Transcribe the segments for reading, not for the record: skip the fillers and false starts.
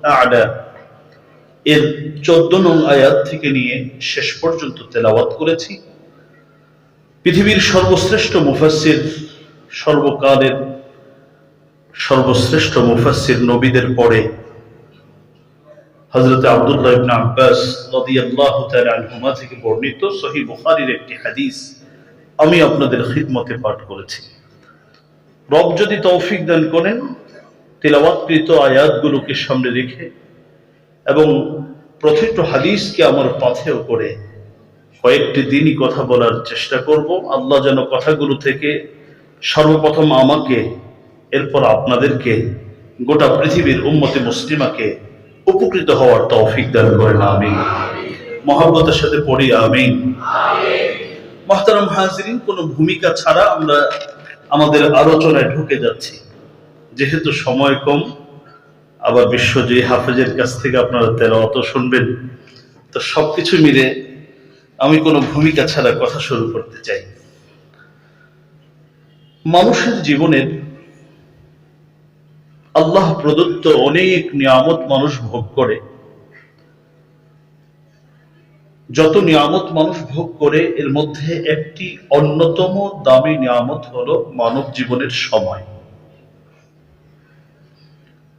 আ'লা এর 14 নং আয়াত থেকে নিয়ে শেষ পর্যন্ত তেলাওয়াত করেছি। পৃথিবীর সর্বশ্রেষ্ঠ মুফাসসির, সর্বকালের সর্বশ্রেষ্ঠ মুফাসসির নবীদের পরে হযরত আব্দুল্লাহ ইবনে আব্বাস রাদিয়াল্লাহু তাআলা আনহুমা থেকে বর্ণিত সহিহ বুখারীর একটি হাদিস আমি আপনাদের খিদমতে পাঠ করেছি। রব যদি তৌফিক দান করেন, তিলাওয়াতকৃত আয়াতগুলোকে সামনে রেখে এবং প্রতিটি হাদিসকে আমার পাথেয় করে কয়েকটি দিনই কথা বলার চেষ্টা করব। আল্লাহ যেন কথাগুলো থেকে সর্বপ্রথম আমাকে, এরপর আপনাদেরকে, গোটা পৃথিবীর উম্মতে মুসলিমাকে উপকৃত হওয়ার তৌফিক দান করেন, আমিন। মহব্বতের সাথে পড়ি আমিন। মুহতারাম হাজিরিন, কোনো ভূমিকা ছাড়া আমরা আমাদের আলোচনায় ঢুকে যাচ্ছি। যেহেতু সময় কম, আবার বিশ্বজয়ী হাফেজের কাছ থেকে আপনারা তেলাওয়াতও শুনবেন, তো সবকিছু মিলে আমি কোনো ভূমিকা ছাড়া কথা শুরু করতে চাই। মানুষের জীবনের আল্লাহ প্রদত্ত অনেক নিয়ামত মানুষ ভোগ করে। যত নিয়ামত মানুষ ভোগ করে, এর মধ্যে একটি অন্যতম দামি নিয়ামত হলো মানব জীবনের সময়।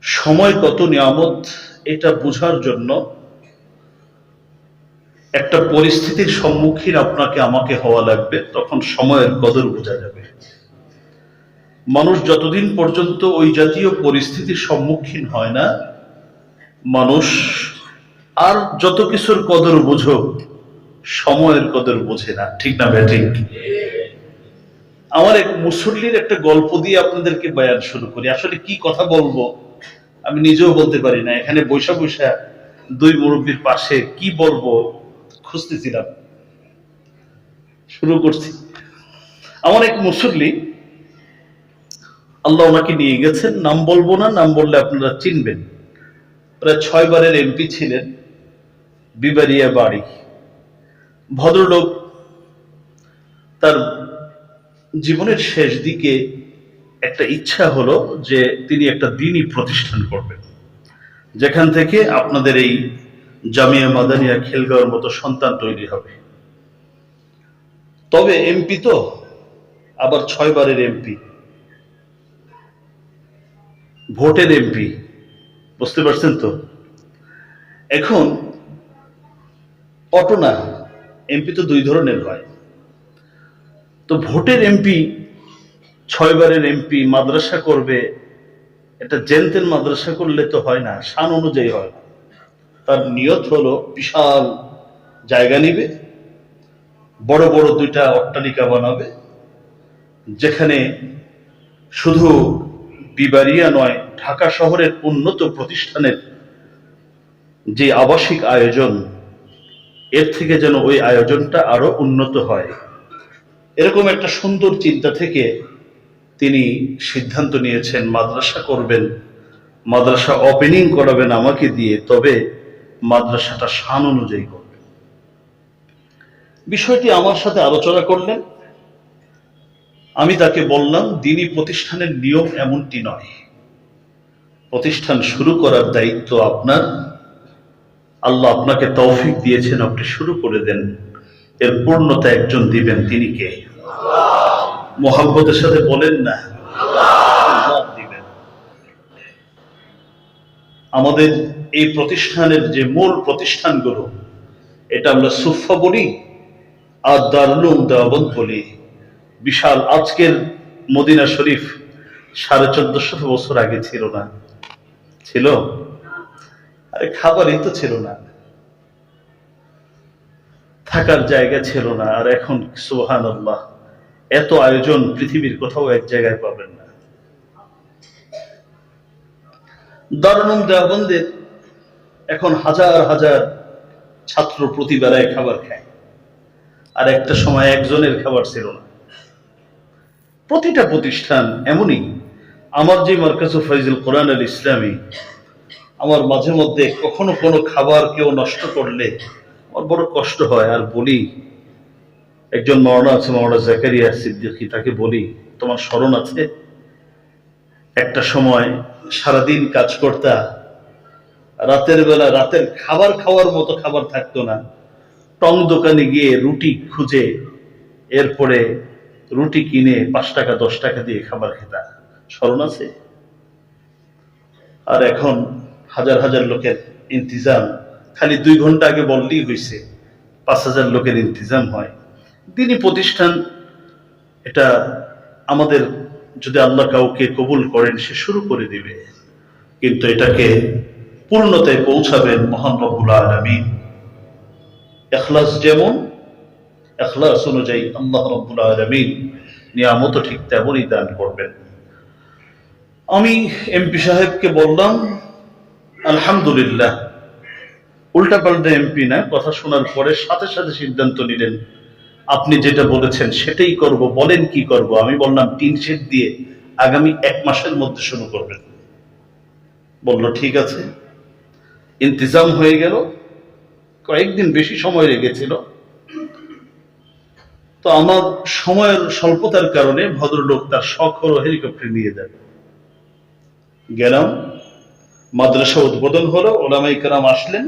সময় কত নিয়ামত, এটা বোঝার জন্য একটা পরিস্থিতির সম্মুখীন আপনাকে আমাকে হওয়া লাগবে, তখন সময়ের কদর বোঝা যাবে। মানুষ যতদিন পর্যন্ত ওই জাতীয় পরিস্থিতির সম্মুখীন হয় না, মানুষ আর যত কিছুর কদর বোঝো, সময়ের কদর বোঝে না। ঠিক না ব্যাঠিক? আমার এক মুসল্লির একটা গল্প দিয়ে আপনাদেরকে বয়ান শুরু করি। আসলে কি কথা বলবো আমি নিজেও বলতে পারি না। এখানে বৈশা বৈশা দুই মুরব্বীর পাশে কি বলবো খুঁজতেছিলাম, শুরু করছি। আমার এক মুসল্লি, আল্লাহ ওনাকে নিয়ে গেছেন, নাম বলবো না, নাম বললে আপনারা চিনবেন। প্রায় 6 বারের এমপি ছিলেন, বিবারিয়া বাড়ি। ভদ্রলোক তার জীবনের শেষ দিকে একটা ইচ্ছা হলো যে তিনি একটা দ্বীনি প্রতিষ্ঠান করবেন, যেখান থেকে আপনাদের এই জামিয়া মাদানিয়া খিলগাঁওয়ের মতো সন্তান তৈরি হবে। তবে এমপি তো, আবার 6 বারের এমপি, ভোটের এমপি, বুঝতে পারছেন তো? এখন অটো না, এমপি তো 2 ধরনের হয়। তো ভোটের এমপি, 6 বারের এমপি মাদ্রাসা করবে, এটা জেনতেন মাদ্রাসা করলে তো হয় না, শান অনুযায়ী হয় না। তার নিয়ত হলো বিশাল জায়গা নিবে, বড় বড় 2টা অট্টালিকা বানাবে, যেখানে শুধু বিবারিয়া নয়, ঢাকা শহরের উন্নত প্রতিষ্ঠানের যে আবাসিক আয়োজন, এর থেকে যেন ওই আয়োজনটা আরো উন্নত হয়। এরকম একটা সুন্দর চিন্তা থেকে তিনি সিদ্ধান্ত নিয়েছেন মাদ্রাসা করবেন, মাদ্রাসা ওপেনিং করাবেন আমাকে দিয়ে, তবে মাদ্রাসাটা শান অনুযায়ী করবেন। বিষয়টি আমার সাথে আলোচনা করলেন। আমি তাকে বললাম, দ্বীনি প্রতিষ্ঠানের নিয়ম এমনটি নয়। প্রতিষ্ঠান শুরু করার দায়িত্ব আপনার। আল্লাহ আপনাকে তৌফিক দিয়েছেন, আপনি শুরু করে দেন। এর পূর্ণতা একজন দিবেন, তিনি কে? মুহাব্বতের সাথে বলেন না, আল্লাহ দিবেন। আমাদের এই প্রতিষ্ঠানের যে মূল প্রতিষ্ঠানগুলো, এটা আমরা সুফা বলি আর দারুল উলুম দেওবন্দ বলি। বিশাল, আজকের মদিনা শরীফ 1450 বছর আগে ছিল না? ছিল? আরে খাবারই তো ছিল না, থাকার জায়গা ছিল না। আর এখন সুবহানাল্লাহ, এত আয়োজন পৃথিবীর কোথাও এক জায়গায় পাবেন না। দারুল উলুম দেওবন্দের এখন হাজার হাজার ছাত্র প্রতি বেলায় খাবার খায়, আর একটা সময় একজনের খাবার ছিল না। প্রতিটা প্রতিষ্ঠান এমনই। আমার যে মারকাজুল ফাইজুল কোরআন আল ইসলামী, আমার মাঝে মধ্যে কখনো কোনো খাবার কেউ নষ্ট করলে আমার বড় কষ্ট হয়। আর বলি, একজন মাওলানা আছে, মাওলানা জাকারিয়া সিদ্দিকী, তাকে বলি, তোমার স্মরণ আছে একটা সময় সারাদিন কাজ করতা, রাতের বেলা রাতের খাবার খাওয়ার মতো খাবার থাকতো না, টং দোকানে গিয়ে রুটি খুঁজে এরপরে রুটি কিনে 5 টাকা 10 টাকা দিয়ে খাবার খেতা, স্মরণ আছে? আর এখন হাজার হাজার লোকের ইন্তজাম, খালি 2 ঘন্টা আগে বললেই হয়েছে 5,000 লোকের ইন্তজাম হয়। দিনী প্রতিষ্ঠান, এটা আমাদের যদি আল্লাহ কাউকে কবুল করেন সে শুরু করে দিবে, কিন্তু এটাকে পূর্ণতায় পৌঁছাবেন মহান রব্বুল আলামিন। ইখলাস যেমন, ইখলাস অনুযায়ী আল্লাহ রব্বুল আলামিন নিয়ামত ঠিক তেমনই দান করবেন। আমি এমপি সাহেবকে বললাম আলহামদুলিল্লাহ, উল্টাপাল্টা এমপি না, কথা শোনার পরে সাথে সাথে সিদ্ধান্ত নিলেন আপনি যেটা বলেছেন সেটাই করব, বলেন কি করব? আমি বললাম টিন শেড দিয়ে আগামী 1 মাসের মধ্যে শুরু করবেন। বলল ঠিক আছে। ইন্তজাম হয়ে গেল, কয়েকদিন বেশি সময় লেগেছিল। তো আমার সময়ের স্বল্পতার কারণে ভদ্রলোক তার শখ হলো হেলিকপ্টার নিয়ে যাবে। গেলাম, মাদ্রাসা উদ্বোধন হলো, ওলামায়ে কেরাম আসলেন,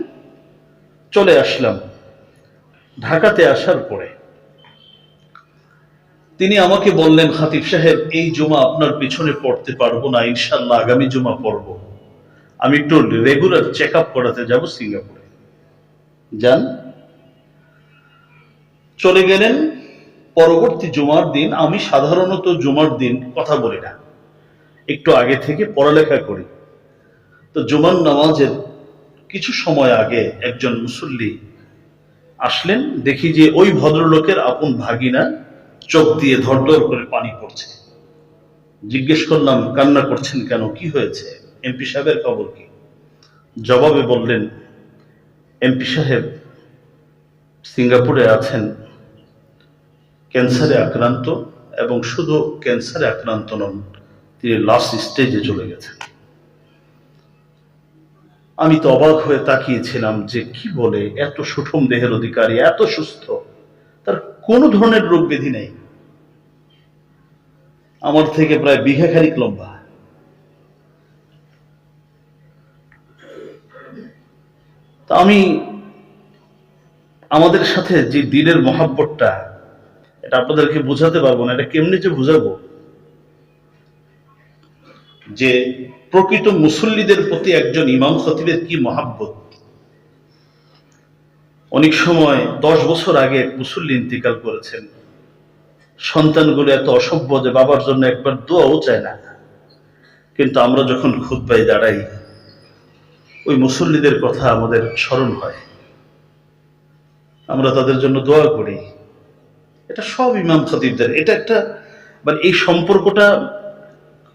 চলে আসলাম। ঢাকাতে আসার পরে তিনি আমাকে বললেন, খতিব সাহেব এই জুমা আপনার পিছনে পড়তে পারবো না, ইনশাআল্লাহ আগামী জুমা পড়বো। আমি একটু রেগুলার চেক আপ করাতে যাব সিঙ্গাপুরে। যান। চলে গেলেন। পরবর্তী জুমার দিন, আমি সাধারণত জুমার দিন কথা বলি না, একটু আগে থেকে পড়ালেখা করি। তো জুমার নামাজের কিছু সময় আগে একজন মুসল্লি আসলেন, দেখি যে ওই ভদ্রলোকের আপন ভাগিনা চোখ দিয়ে ধরধর করে পানি পড়ছে। জিজ্ঞেস করলাম কান্না করছেন কেন, কি হয়েছে? এমপি সাহেবের খবর কি? জবাবে বললেন এমপি সাহেব সিঙ্গাপুরে আছেন, ক্যান্সারে আক্রান্ত, এবং শুধু ক্যান্সারে আক্রান্ত নন, তিনি লাস্ট স্টেজে চলে গেছেন। আমি তো অবাক হয়ে তাকিয়েছিলাম যে কি বলে, এত সুঠম দেহের অধিকারী, এত সুস্থ, তার কোনো ধরনের রোগ ব্যাধি নেই, আমার থেকে প্রায় বিঘা খানিক লম্বা। তা আমি, আমাদের সাথে যে দিনের মহাব্বতটা, এটা আপনাদেরকে বোঝাতে পারবো না, এটা কেমনি যে বুঝাবো, যে প্রকৃত মুসল্লিদের প্রতি একজন ইমাম খতিবের কি মহাব্বত। অনেক সময় 10 বছর আগে এক মুসল্লি ইন্তিকাল করেছেন, সন্তানগুলো এত অসভ্য যে বাবার জন্য একবার দোয়াও চায় না, কিন্তু আমরা যখন খুতবায় দাঁড়াই ওই মুসল্লিদের কথা আমাদের স্মরণ হয়, আমরা তাদের জন্য দোয়া করি। এটা সব ইমাম খতিবদের, এটা একটা মানে এই সম্পর্কটা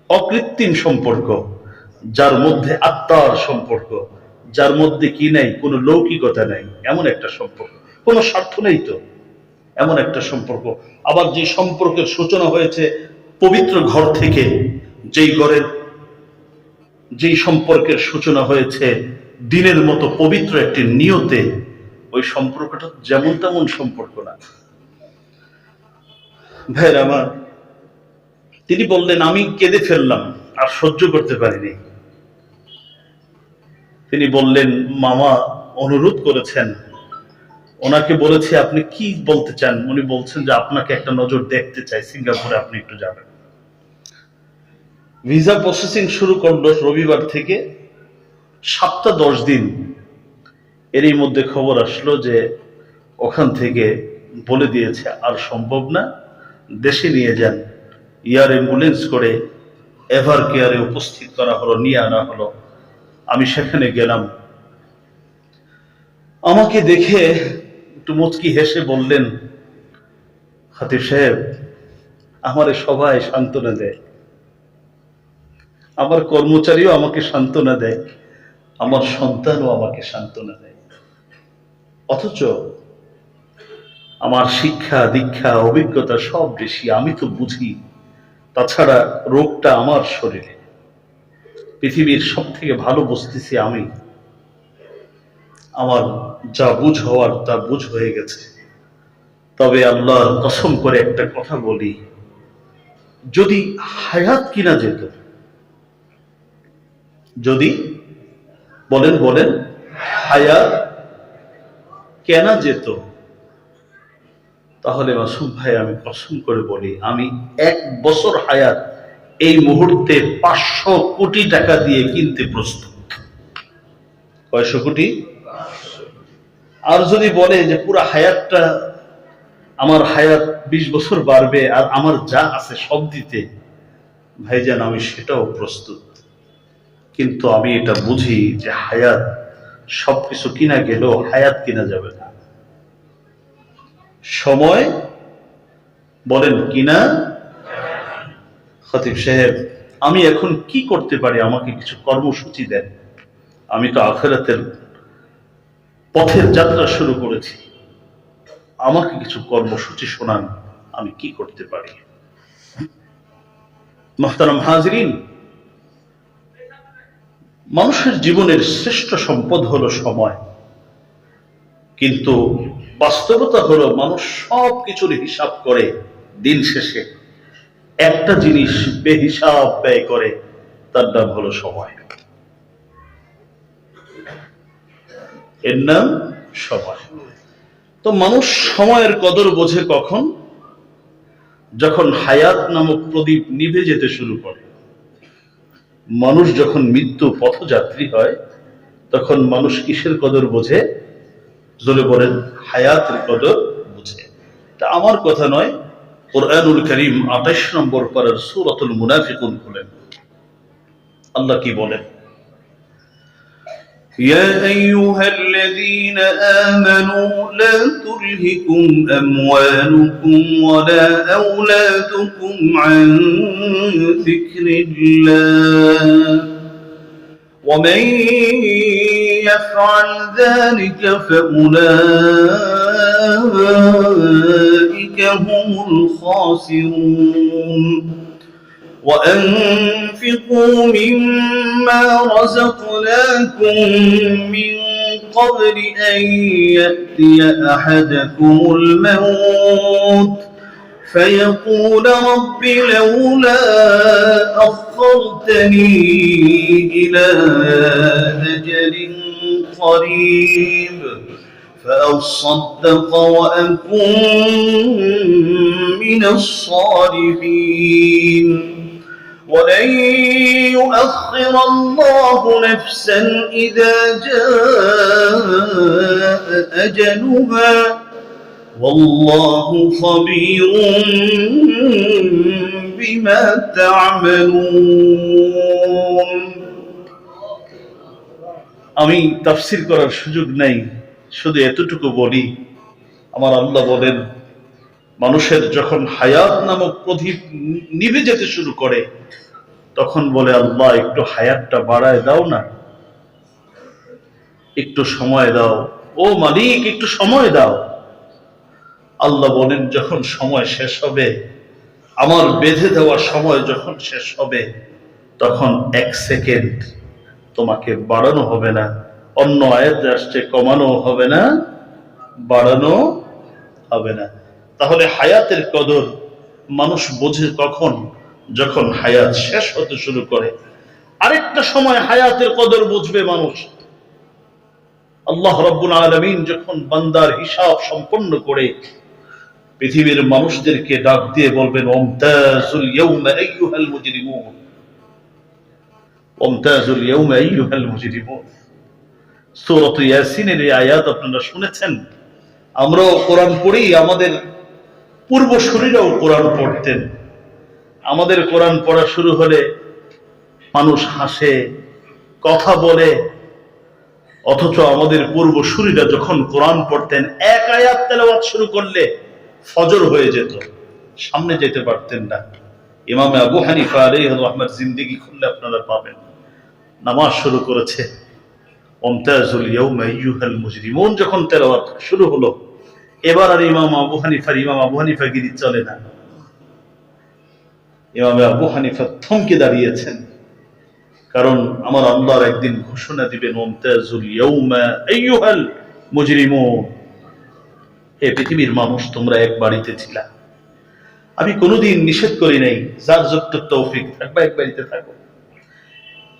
অকৃত্রিম সম্পর্ক, যার মধ্যে আত্মার সম্পর্ক, যার মধ্যে কি নাই, কোনো লৌকিকতা নাই, এমন একটা সম্পর্ক, কোনো স্বার্থ নেই তো, এমন একটা সম্পর্ক। আবার যে সম্পর্কের সূচনা হয়েছে পবিত্র ঘর থেকে, যেই সম্পর্কের সূচনা হয়েছে দিনের মতো পবিত্র একটি নিয়তে, ওই সম্পর্কটা যেমন তেমন সম্পর্ক না। ভাইয়ের আমার, তিনি বললেন আমি কেঁদে ফেললাম, আর সহ্য করতে পারিনি। তিনি বললেন মামা অনুরোধ করেছেন, ওনাকে বলেছি আপনি কি বলতে চান? উনি বলছেন যে আপনাকে একটা নজর দেখতে চাই, সিঙ্গাপুরে আপনি একটু যাবেন। ভিসা প্রসেসিং শুরু করলো রবিবার থেকে, 7-10 দিন। এরই মধ্যে খবর আসলো যে ওখান থেকে বলে দিয়েছে আর সম্ভব না, দেশে নিয়ে যান। এয়ার অ্যাম্বুলেন্স করে এভার কেয়ারে উপস্থিত করা হলো, নিয়ে আনা হলো। আমি সেখানে গেলাম। আমাকে দেখে একটু মুচকি হেসে বললেন, খতিব সাহেব আমারে সবাই সান্ত্বনা দেয়, আমার কর্মচারীও আমাকে সান্ত্বনা দেয়, আমার সন্তানও আমাকে সান্ত্বনা দেয়, অথচ আমার শিক্ষা দীক্ষা অভিজ্ঞতা সব বেশি, আমি তো বুঝি। তাছাড়া রোগটা আমার শরীরে, পৃথিবীর সব থেকে ভালো বুঝতেছি আমি, আমার যা বুঝ হওয়ার তা বুঝ হয়ে গেছে। তবে আল্লাহর কসম করে একটা কথা বলি, যদি হায়াত কিনা যেত, যদি বলেন বলেন, হায়াত কেনা যেত? তাহলে মাসুম ভাই আমি কসম করে বলি, আমি 1 বছর হায়াত এই মুহূর্তে 500 কোটি টাকা দিয়ে কিনতে প্রস্তুত। কয়শো কোটি? আর যদি বলে যে পুরো হায়াতটা, আমার হায়াত 20 বছর বাড়বে আর আমার যা আছে সব দিতে, ভাইজান আমি সেটাও প্রস্তুত। কিন্তু আমি এটা বুঝি যে হায়াত সবকিছু কিনা গেলেও হায়াত কিনা যাবে না। সময় বলেন কিনা? খতিব সাহেব আমি এখন কি করতে পারি, আমাকে কিছু কর্মসূচি দেন। আমি তো আখিরাতের পথের যাত্রা শুরু করেছি, আমাকে কিছু কর্মসূচি শোনান, আমি কি করতে পারি। মুহতারাম হাজিরিন, মানুষের জীবনের শ্রেষ্ঠ সম্পদ হলো সময়, কিন্তু বাস্তবতা হলো মানুষ সব কিছুর হিসাব করে, দিন শেষে একটা জিনিস বেহিসাব ব্যয় করে, তার নাম হলো সময়। এর নাম সময়। তো মানুষ সময়ের কদর বোঝে কখন? যখন হায়াত নামক প্রদীপ নিভে যেতে শুরু করে। মানুষ যখন মৃত্যু পথযাত্রী হয়, তখন মানুষ কিসের কদর বোঝে? জোরে বলেন, হায়াতের কদর বুঝে। তা আমার কথা নয়, কুরআনুল কারীম 28 নম্বর পারার সূরাতুল মুনাফিকুন খুলেন, আল্লাহ কি বলেন? يا أيها الذين آمنوا لا تلهكم أموالكم ولا أولادكم عن ذكر الله ومن يفعل ذلك فأولئك هم الخاسرون وأنفقوا مما رزقناكم من قبل أن يأتي أحدكم الموت فيقول رب لولا أخرتني إلى أجل قريب فأصدق وأكن من الصالحين ولن يؤخر الله نفسا إذا جاء أجلها والله خبير بما تعملون। আমি তাফসীর করার সুযোগ নাই, শুধু এতটুকু বলি, আমার আল্লাহ বলেন মানুষের যখন হায়াত নামক প্রদীপ নিভে যেতে শুরু করে, তখন বলে আল্লাহ একটু হায়াতটা বাড়ায় দাও না, একটু সময় দাও, ও মালিক একটু সময় দাও। আল্লাহ বলেন যখন সময় শেষ হবে, আমার বেঁধে দেওয়া সময় যখন শেষ হবে, তখন 1 সেকেন্ড তোমাকে বাড়ানো হবে না। অন্য আয়াতে আসছে কমানো হবে না, বাড়ানো হবে না। তাহলে হায়াতের কদর মানুষ বোঝে কখন? যখন হায়াত শেষ হতে শুরু করে। আরেকটা সময় হায়াতের কদর বুঝবে মানুষ, আল্লাহ রাব্বুল আলামিন যখন বান্দার হিসাব সম্পন্ন করে পৃথিবীর মানুষদেরকে ডাক দিয়ে বলবেন ওমতাজুল ইয়াউমা আইয়ুহাল মুজরিমুন, ওমতাজুল ইয়াউমা আইয়ুহাল মুজরিমুন। সূরা ইয়াসিনের এই আয়াত আপনারা শুনেছেন, আমরাও কোরআন পড়ি, আমাদের পূর্বসূরীরাও কোরআন পড়তেন। আমাদের কোরআন পড়া শুরু হলে মানুষ হাসে, কথা বলে, অথচ আমাদের পূর্বসূরীরা যখন কোরআন পড়তেন, 1 আয়াত তেলাওয়াত শুরু করলে ফজর হয়ে যেত, সামনে যেতে পারতেন না। ইমাম আবু হানিফা আলাইহির রহমাত জিন্দেগি খুললে আপনারা পাবেন, নামাজ শুরু করেছে, ওমতাজুল ইয়াউমা আইয়ুহাল মুজরিমুন যখন তেলাওয়াত শুরু হলো, এবার আর ইমাম আবু হানিফাগিরি চলে না। ইমাম আবু হানিফা থমকে দাঁড়িয়েছেন, কারণ আমার আল্লাহর একদিন ঘোষণা দিবেন ওমতাজুল ইয়াউমা আইয়ুহাল মুজরিমুন। হে পৃথিবীর মানুষ, তোমরা এক বাড়িতে ছিলা, আমি কোনোদিন নিষেধ করি নাই, যার যত তৌফিক থাকবে এক বাড়িতে থাকো,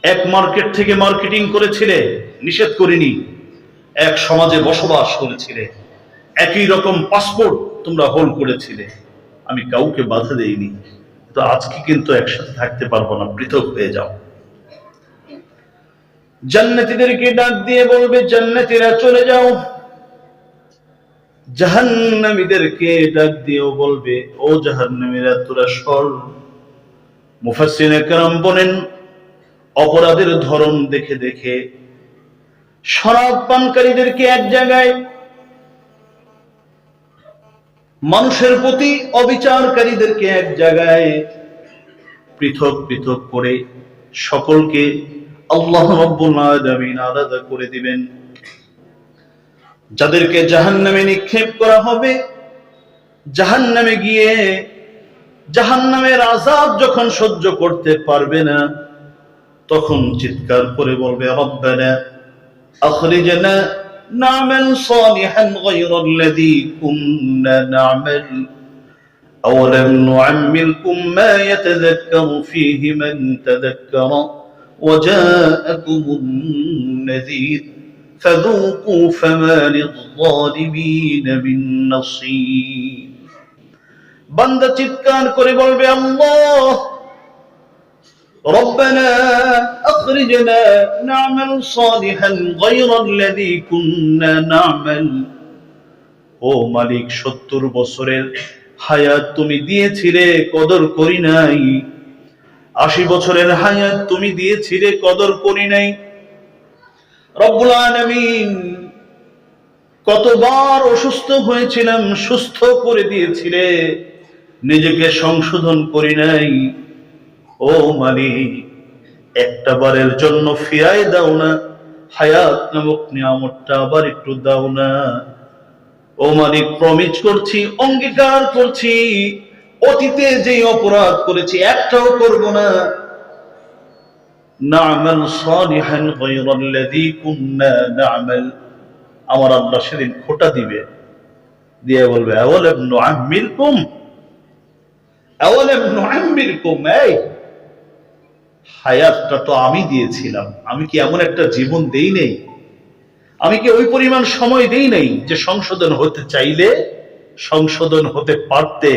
এক মার্কেট থেকে মার্কেটিং করেছিলে, নিষেধ করিনি। এক সমাজে বসবাস করেছিলে, একই রকম পাসপোর্ট তোমরা হোল্ড করেছিলে, আমি কাউকে বাধা দেইনি। তো আজকে কিন্তু একসাথে থাকতে পারবো না, পৃথক হয়ে যাও। জান্নাতীদেরকে ডাক দিয়ে বলবে, জান্নাতীরা চলে যাও। জাহান্নামীদেরকে ডাক দিয়েও বলবে, ও জাহান্নামীরা তোরা সর। মুফাসসিরিনে কেরাম বলেন, অপরাধের ধরন দেখে দেখে শরাব পানকারীদেরকে এক জায়গায়, মানুষের প্রতি অবিচারকারীদেরকে এক জায়গায় পৃথক পৃথক করে সকলকে আল্লাহ রাব্বুল আলামিন আলাদা করে দিবেন। যাদেরকে জাহান্নামে নিক্ষেপ করা হবে, জাহান্নামে গিয়ে জাহান্নামের আযাব যখন সহ্য করতে পারবে না, তখন চিৎকার করে বলবে, রব্বানা আখরিজনা না'মাল সালিহান গায়রাল্লাযী কুননা না'মাল আওয়ালাম নু'আম্মিরকুম মা ইয়াতাযাক্কারু ফীহি মান তাযাক্কারা ওয়া জাআকুমুন নাযীর ফাযূকূ ফামা লিয-যালিমিনা মিন নাসীর। বান্দা চিৎকার করে বলবে, আল্লাহ রব্বানা আখরিজনা না'মাল সালিহান গায়রাল্লাযী কুননা না'মাল। ও মালিক, 70 বছরের হায়াত তুমি দিয়েছিলে, কদর করি নাই। 80 বছরের হায়াত তুমি দিয়েছিলে, কদর করি নাই। রব্বুল আলামিন, কতবার অসুস্থ হয়েছিলাম, সুস্থ করে দিয়েছিলে, নিজেকে সংশোধন করি নাই। ও মালিক, একটা বারের জন্য ফিরায় দাও না, হায়াত নামক নিয়ামতটা আবার একটু দাও না। ও মালিক, প্রমিস করছি, অঙ্গীকার করছি, অতীতে যে অপরাধ করেছি একটাও করব না। না'মাল সালিহান গায়রাল্লাযী কুননা না'মাল। আমার আল্লাহ সেদিন খোঁটা দিবে, দিয়ে বলবে, আওয়ালাম নু'আম্মিরকুম, আওয়ালাম নু'আম্মিরকুম, এই হায়াতটা তো আমি দিয়েছিলাম, আমি কি এমন একটা জীবন দেই নেই? আমি কি ওই পরিমাণ সময় দেই নাই যে সংশোধন হতে চাইলে সংশোধন হতে পারতে,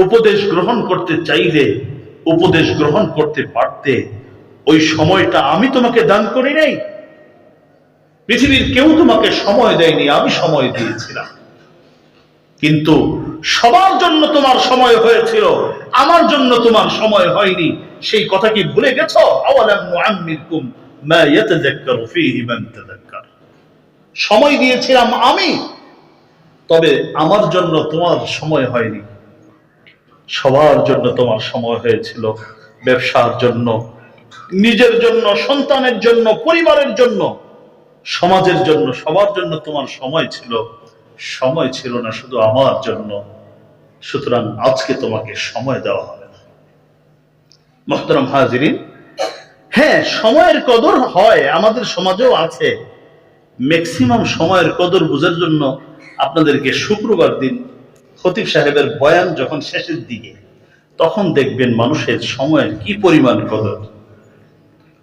উপদেশ গ্রহণ করতে চাইলে উপদেশ গ্রহণ করতে পারতে? ওই সময়টা আমি তোমাকে দান করি নাই? পৃথিবীর কেউ তোমাকে সময় দেয়নি, আমি সময় দিয়েছিলাম। কিন্তু সবার জন্য তোমার সময় হয়েছিল, আমার জন্য তোমার সময় হয়নি। সেই কথা কি ভুলে গেছো? আওয়ালাম নু'আম্মিরকুম মা ইয়াতাযাক্কারু ফীহি মান তাযাক্কার। সময় দিয়েছিলাম আমি, তবে আমার জন্য তোমার সময় হয়নি। সবার জন্য তোমার সময় হয়েছিল, ব্যবসার জন্য, নিজের জন্য, সন্তানের জন্য, পরিবারের জন্য, সমাজের জন্য, সবার জন্য তোমার সময় ছিল। সময় ছিল না শুধু আমার জন্য। সুতরাং আজকে তোমাকে সময় দেওয়া হবে না। মুহতারাম হাজিরিন, হ্যাঁ, সময়ের কদর হয়, আমাদের সমাজেও আছে। ম্যাক্সিমাম সময়ের কদর বোঝার জন্য আপনাদেরকে শুক্রবার দিন খতিব সাহেবের বয়ান যখন শেষের দিকে, তখন দেখবেন মানুষের সময়ের কি পরিমাণ কদর।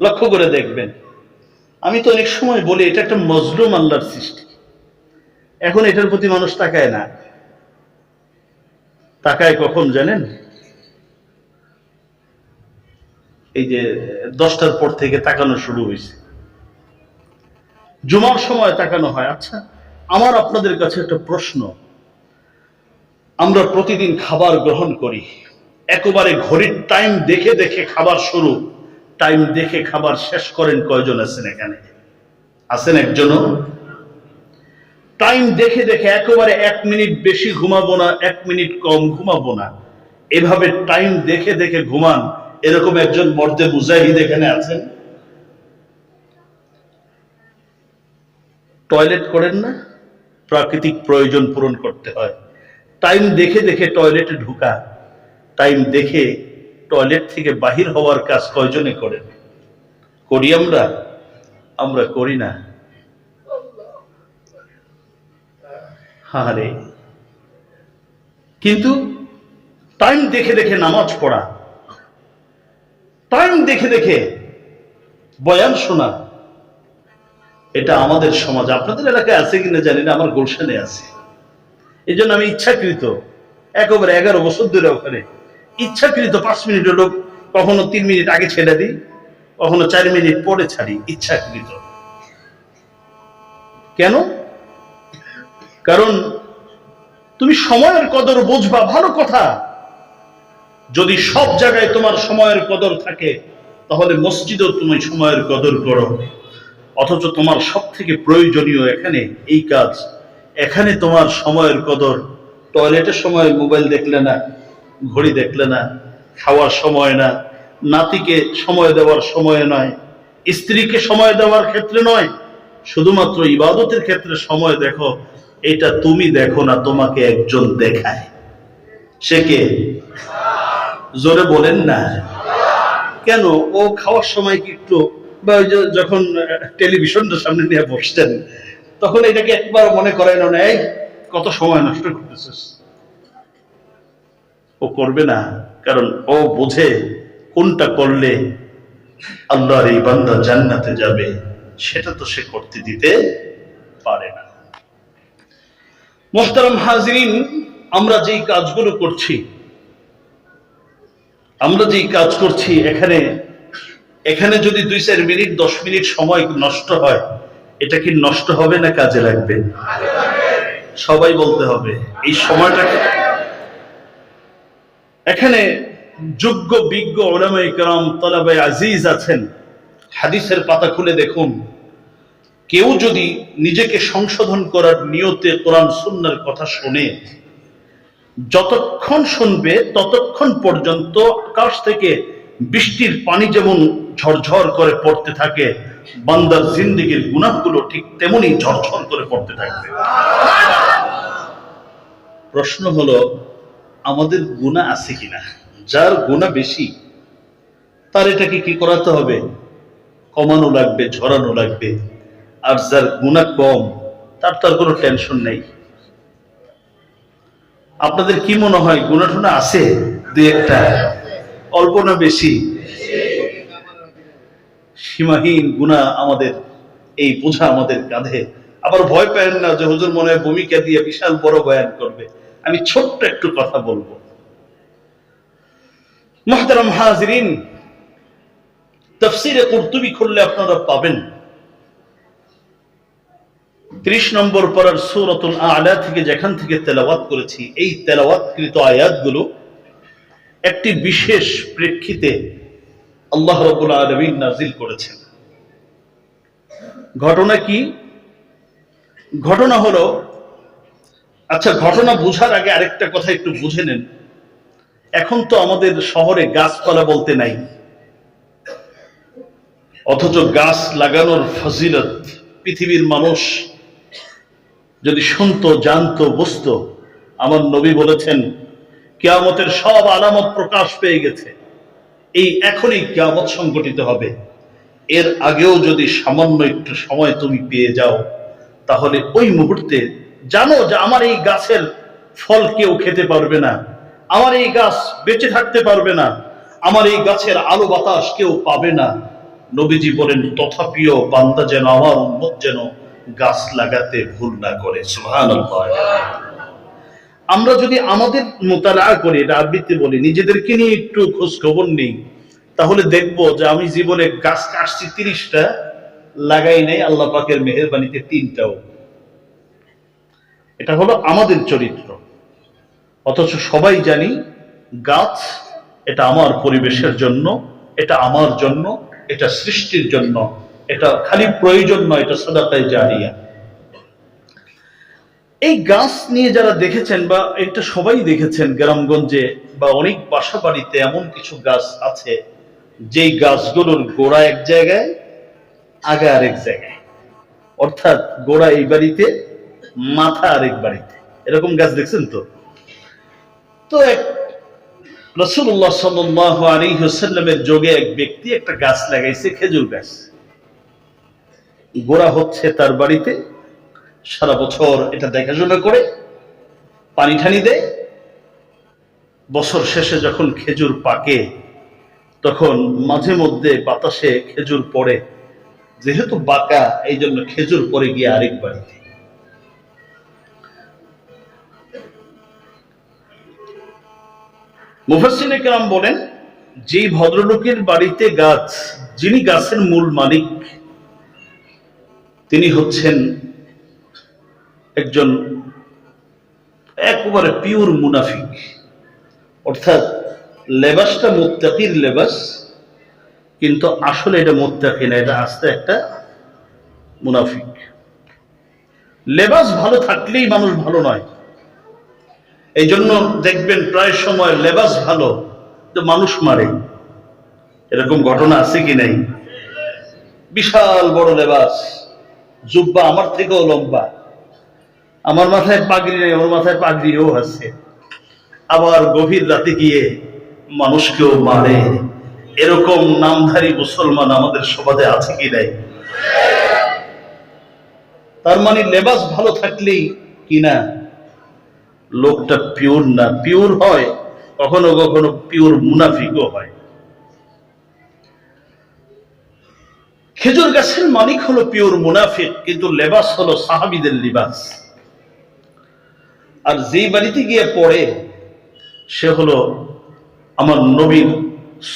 লক্ষ্য করে দেখবেন। আমি তো অনেক সময় বলি, এটা একটা মজলুম আল্লাহর সৃষ্টি। এখন এটার প্রতি মানুষ তাকায় না। তাকায় কখন জানেন? এই যে 10টার পর থেকে তাকানো শুরু হয়েছে, জুমার সময় তাকানো হয়। আচ্ছা, আমার আপনাদের কাছে একটা প্রশ্ন, আমরা প্রতিদিন খাবার গ্রহণ করি, একেবারে ঘড়ির টাইম দেখে দেখে খাবার শুরু, টাইম দেখে খাবার শেষ করেন কয়জন আছেন এখানে? আছেন একজনও? টাইম দেখে দেখে একেবারে 1 মিনিট বেশি ঘুমাবো না, 1 মিনিট কম ঘুমাবো না, এভাবে টাইম দেখে দেখে ঘুমান, এরকম একজন মর্দে মুজাহিদ এখানে আছেন? টয়লেট করেন না? প্রাকৃতিক প্রয়োজন পূরণ করতে হয়, টাইম দেখে দেখে টয়লেটে ঢুকা, টাইম দেখে টয়লেট থেকে বাহির হওয়ার কাজ কয়জনে করেন? করি আমরা? আমরা করি না। হারে, কিন্তু টাইম দেখে দেখে নামাজ পড়া, টাইম দেখে দেখে বয়ান শোনা, এটা আমাদের সমাজ, আপনাদের এলাকায় আছে কিনা জানি না, আমার গুলশানে আছে। এই জন্য আমি ইচ্ছাকৃত একেবারে 11 বছর ধরে ওখানে ইচ্ছাকৃত 5 মিনিট হলো, কখনো 3 মিনিট আগে ছেড়ে দিই, কখনো 4 মিনিট পরে ছাড়ি, ইচ্ছাকৃত। কেন? কারণ তুমি সময়ের কদর বুঝবা, ভালো কথা। যদি সব জায়গায় তোমার সময়ের কদর থাকে, তাহলে মসজিদেও তুমি সময়ের কদর করো। অথচ তোমার সব থেকে প্রয়োজনীয় এখানে এই কাজ, এখানে তোমার সময়ের কদর। টয়লেটের সময় মোবাইল দেখলে না, ঘড়ি দেখলে না, খাওয়ার সময় না, নাতিকে সময় দেওয়ার সময় নয়, স্ত্রীকে সময় দেওয়ার ক্ষেত্রে নয়, শুধুমাত্র ইবাদতের ক্ষেত্রে সময় দেখো। এটা তুমি দেখো না, তোমাকে একজন দেখায়। সে কে? জোরে বলেন না। কেন? ও খাওয়ার সময় কি একটু, বা ওই যে যখন টেলিভিশনটা সামনে নিয়ে বসতেন, তখন এটাকে একবার মনে করেন না, এই কত সময় নষ্ট করতেছিস? ও করবে না, কারণ ও বোঝে কোনটা করলে আল্লাহর এই বান্দা জান্নাতে যাবে, সেটা তো সে করতে দিতে পারে না। মুহতারাম হাজিরিন, আমরা যেই কাজগুলো করছি, এখানে যদি 2-4 মিনিট 10 মিনিট সময় নষ্ট হয়, এটা কি নষ্ট হবে না কাজে লাগবে? সবাই বলতে হবে এই সময়টাকে। এখানে যোগ্য বিজ্ঞ উলামায়ে কেরাম, তলাবায়ে আজিজ আছেন। হাদিসের পাতা খুলে দেখুন, কেউ যদি নিজেকে সংশোধন করার নিয়তে কোরআন সুন্নাহর কথা শুনে, যতক্ষণ শুনবে ততক্ষণ পর্যন্ত আকাশ থেকে বৃষ্টির পানি যেমন ঝরঝর করে পড়তে থাকে, বান্দার জিন্দেগীর গুনাহগুলো ঠিক তেমনি ঝরঝর করে পড়তে থাকবে। প্রশ্ন হলো, আমাদের গুনাহ আছে কিনা? যার গুনাহ বেশি, তার এটাকে কি করাতে হবে? কমানো লাগবে, ঝরানো লাগবে। আর যার গুনাহ কম, তার কোনো টেনশন নেই। আপনাদের কি মনে হয়, গুনাহ টুনা আছে 2-1টা? অল্প না বেশি? সীমাহীন গুনাহ আমাদের, এই বোঝা আমাদের কাঁধে। আবার ভয় পেন না যে হুজুর মনে হয় ভূমিকা দিয়ে বিশাল বড় বয়ান করবে। আমি ছোট্ট একটু কথা বলবো। মুহতারাম হাজিরিন, তাফসীরে কুরতুবী খুললে আপনারা পাবেন 30 নম্বর পারার সূরাতুল আ'লা থেকে, যেখান থেকে তেলাওয়াত করেছি, এই তেলাওয়াতকৃত আয়াতগুলো একটি বিশেষ প্রেক্ষিতে আল্লাহ রাব্বুল আলামিন নাযিল করেছেন। ঘটনা কি? ঘটনা হলো, আচ্ছা, ঘটনা বোঝার আগে আরেকটা কথা একটু বুঝে নেন। এখন তো আমাদের শহরে গাছপালা বলতে নাই, অথচ গাছ লাগানোর ফজিলত পৃথিবীর মানুষ যদি শুনতো, জানতো, বুঝতো। আমার নবী বলেছেন, কিয়ামতের সব আলামত প্রকাশ পেয়ে গেছে, এই এখনই কিয়ামত সংঘটিত হবে। এর আগেও যদি সামান্য একটু সময় তুমি পেয়ে যাও, তাহলে ওই মুহূর্তে জানো যে আমার এই গাছের ফল কেউ খেতে পারবে না, আমার এই গাছ বেঁচে থাকতে পারবে না, আমার এই গাছের আলো বাতাস কেউ পাবে না। নবীজি বলেন, তথাপিও বান্দা যেন, আমার উম্মত যেন গাছ লাগাতে ভুল না করে। সুবহানাল্লাহ। আমরা যদি আমাদের মুতালা করি, এটা আবৃত্তি বলি, নিজেদেরকে নিয়ে একটু খোঁজ খবর নেই, তাহলে দেখবো যে আমি জীবনে গাছ কাটছি 30টা, লাগাই নাই আল্লাহ পাকের মেহেরবানিতে 3টাও। এটা হলো আমাদের চরিত্র। অথচ সবাই জানি গাছ এটা আমার পরিবেশের জন্য, এটা আমার জন্য, এটা সৃষ্টির জন্য, এটা খালি প্রয়োজন নয়, এটা সাদাকায়ে জারিয়া। এই গাছ নিয়ে যারা দেখেছেন, বা এটা সবাই দেখেছেন গ্রামগঞ্জে বা অনেক বাসা বাড়িতে, এমন কিছু গাছ আছে যেই গাছগুলোর গোড়া এক জায়গায়, আগা আরেক জায়গায়। অর্থাৎ গোড়া এই বাড়িতে, মাথা আরেক বাড়িতে। এরকম গাছ দেখছেন তো? তো এক রাসূলুল্লাহ সাল্লাল্লাহু আলাইহি ওয়াসাল্লামের যুগে এক ব্যক্তি একটা গাছ লাগাইছে, খেজুর গাছ। গোড়া হচ্ছে তার বাড়িতে, সারা বছর এটা দেখাশোনা করে, পানি ঠানি দেয়। বছর শেষে যখন খেজুর পাকে, তখন মাঝে মধ্যে বাতাসে খেজুর পড়ে, যেহেতু বাঁকা এই জন্য খেজুর পড়ে গিয়ে আরেক বাড়িতে। মুফাসসিরে কেরাম বলেন, যেই ভদ্রলোকের বাড়িতে গাছ, যিনি গাছের মূল মালিক, তিনি হচ্ছেন একজন একেবারে পিওর মুনাফিক। অর্থাৎ লেবাসটা মুত্তাকির লেবাস, কিন্তু আসলে এটা মুত্তাকি না, এটা আস্তে একটা মুনাফিক। লেবাস ভালো থাকলেই মানুষ ভালো নয়। এই জন্য দেখবেন প্রায় সময় লেবাস ভালো তো মানুষ মারে, এরকম ঘটনা আছে কি নাই? বিশাল বড় লেবাস, জুব্বা আমার থেকেও লম্বা, আমার মাথায় পাগড়ি নেই, ওর মাথায় পাগড়িও আছে, আবার গভীর রাতে গিয়ে মানুষকেও মারে। এরকম নামধারী মুসলমান আমাদের সমাজে আছে কি নাই? তার মানে লেবাস ভালো থাকলেই কিনা লোকটা পিওর না, পিওর হয় কখনো কখনো পিওর মুনাফিকও হয়। খেজুর গাছের মালিক হলো পিওর মুনাফিক, কিন্তু লেবাস হলো সাহাবীদের লিবাস। আর যেই বাড়িতে গিয়ে পড়ে সে হলো আমার নবীর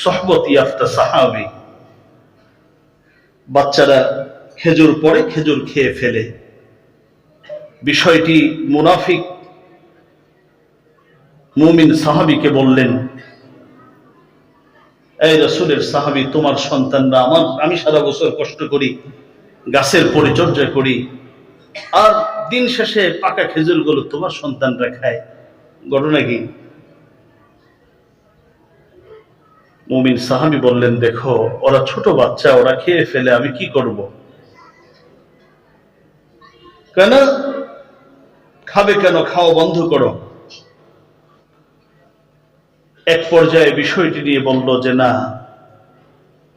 সহবত ইয়াফতা সাহাবী। বাচ্চারা খেজুর পড়ে, খেজুর খেয়ে ফেলে। বিষয়টি মুনাফিক মুমিন সাহাবীকে বললেন, এই রাসূলের সাহাবী, তোমার সন্তানরা আমি সারা বছর কষ্ট করি, গাছের পরিচর্যা করি, আর দিন শেষে পাকা খেজুরগুলো তোমার সন্তানরা খায়, ঘটনা কি? মুমিন সাহাবী বললেন, দেখো ওরা ছোট বাচ্চা, ওরা খেয়ে ফেলে, আমি কি করব? কেন খাবে? কেন খাওয়া বন্ধ করো। এক পর্যায়ে বিষয়টি নিয়ে বলল যে না,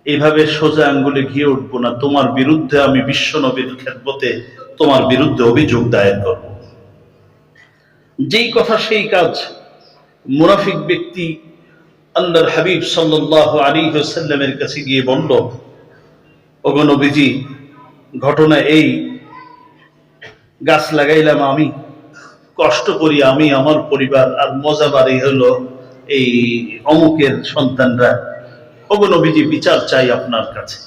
এইভাবে সোজা আঙ্গুলে ঘিয়ে উঠবো না, তোমার বিরুদ্ধে আমি বিশ্ব নবীর খেদমতে তোমার বিরুদ্ধে অভিযোগ দায়ের করব। যেই কথা সেই কাজ। মুনাফিক ব্যক্তি আল্লাহর হাবিব সাল্লাল্লাহু আলাইহি ওয়াসাল্লামের কাছে গিয়ে বলল, ওগো নবীজি, ঘটনা এই, গাছ লাগাইলাম আমি, কষ্ট করি আমি, আমার পরিবার, আর মজা বাড়ি হলো এই অমুকের সন্তানরা। ওগো নবীজি, বিচার চাই আপনার কাছে।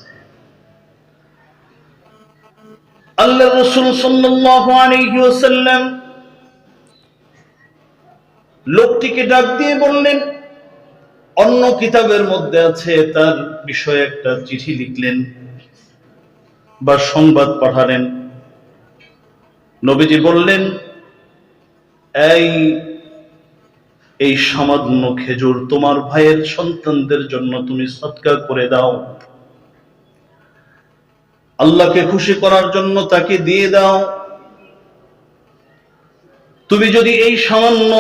আল্লাহ রাসূল সাল্লাল্লাহু আলাইহি ওয়াসাল্লাম লোকটিকে ডাক দিয়ে বললেন, অন্য কিতাবের মধ্যে আছে তার বিষয়ে একটা চিঠি লিখলেন বা সংবাদ পাঠালেন। নবীজি বললেন, এই সামান্য খেজুর তোমার ভাইয়ের সন্তানদের জন্য তুমি সদকা করে দাও, আল্লাহকে খুশি করার জন্য তাকে দিয়ে দাও। তুমি যদি এই সামান্য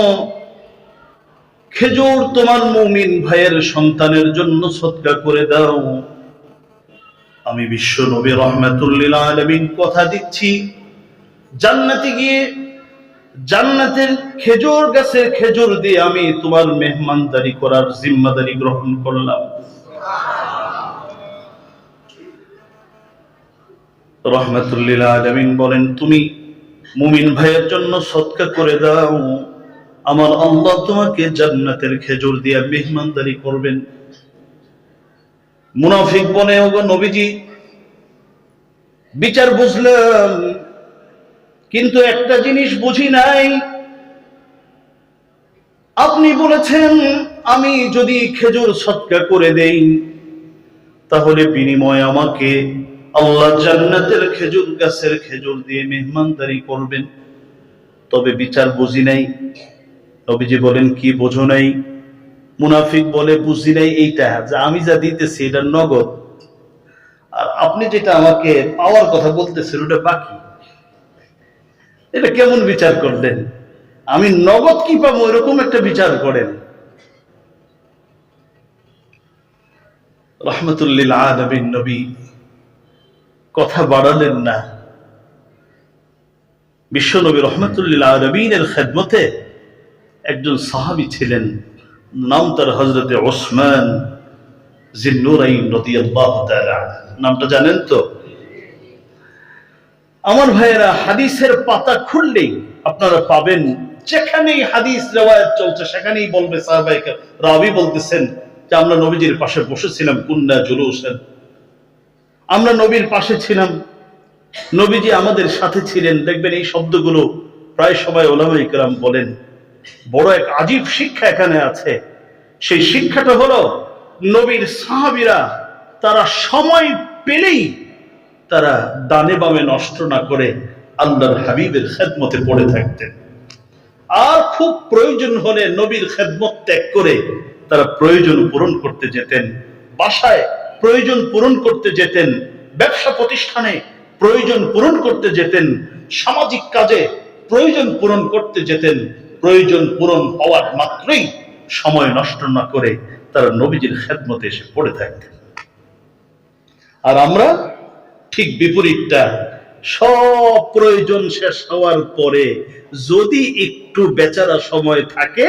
খেজুর তোমার মুমিন ভাইয়ের সন্তানের জন্য সদকা করে দাও, আমি বিশ্ব নবী রাহমাতুল লিল আলামিন কথা দিচ্ছি, জান্নাতে গিয়ে জান্নাতের খেজুর গাছের খেজুর দিয়ে আমি তোমার মেহমানদারি করার জিম্মাদারি গ্রহণ করলাম। রাহমাতুল লিল আলামিন বলেন, তুমি মুমিন ভাইয়ের জন্য সদকা করে দাও, আমার আল্লাহ তোমাকে জান্নাতের খেজুর দিয়ে মেহমানদারি করবেন। মুনাফিক বলে, ওগো নবীজি, বিচার বুঝলাম, কিন্তু একটা জিনিস বুঝি নাই। আপনি বলেছেন আমি যদি খেজুর সদকা করে দেই তাহলে বিনিময়ে আমাকে আল্লাহ জান্নাতের খেজুর গাছের খেজুর দিয়ে মেহমানদারি করবেন, তবে বিচার বুঝি নাই। নবীজি বলেন, কি বোঝো নাই? মুনাফিক বলে, বুঝি নাই এইটা যে আমি যা দিতেছি এটা নগদ, আর আপনি যেটা আমাকে পাওয়ার কথা বলতেছেন ওটা বাকি। এটা কেমন বিচার করলেন? আমি নগদ কি পাবো এরকম একটা বিচার করেন। রাহমাতুল লিল আলামিন নবী কথা বাড়ালেন না। বিশ্ব নবী রাহমাতুল লিল আলামিনের খেদমতে একজন সাহাবী ছিলেন, নাম তার হযরতে ওসমান জিন্নুরাইন রাদিয়াল্লাহু তাআলা, নামটা জানেন তো? আমার ভাইয়েরা, হাদিসের পাতা খুললেই আপনারা পাবেন, যেখানেই হাদিস রিওয়ায়াত চলছে সেখানেই বলবে সাহাবায়ে কেরাম, রাবী বলতেছেন যে আমরা নবীজির পাশে বসেছিলাম, কুন্না জুলুসান, আমরা নবীর পাশে ছিলাম, নবীজি আমাদের সাথে ছিলেন। দেখবেন এই শব্দগুলো প্রায় সময় উলামায়ে কেরাম বলেন। বড় এক আজীব শিক্ষা এখানে আছে। সেই শিক্ষাটা হলো, নবীর সাহাবীরা তারা সময় পেলেই তারা ডানে বামে নষ্ট না করে আল্লাহর হাবিবের খেদমতে পড়ে থাকতেন। আর খুব প্রয়োজন হলে নবীর খেদমত ত্যাগ করে তারা প্রয়োজন পূরণ করতে যেতেন, বাসায় প্রয়োজন পূরণ করতে যেতেন, ব্যবসা প্রতিষ্ঠানে প্রয়োজন পূরণ করতে যেতেন, সামাজিক কাজে প্রয়োজন পূরণ করতে যেতেন। প্রয়োজন পূরণ হওয়ার মাত্রই সময় নষ্ট না করে তারা নবীজির খেদমতে এসে পড়ে থাকতেন। আর আমরা ঠিক বিপরীতটা, সব প্রয়োজন শেষ হওয়ার পরে যদি একটু বেচারা সময় থাকে,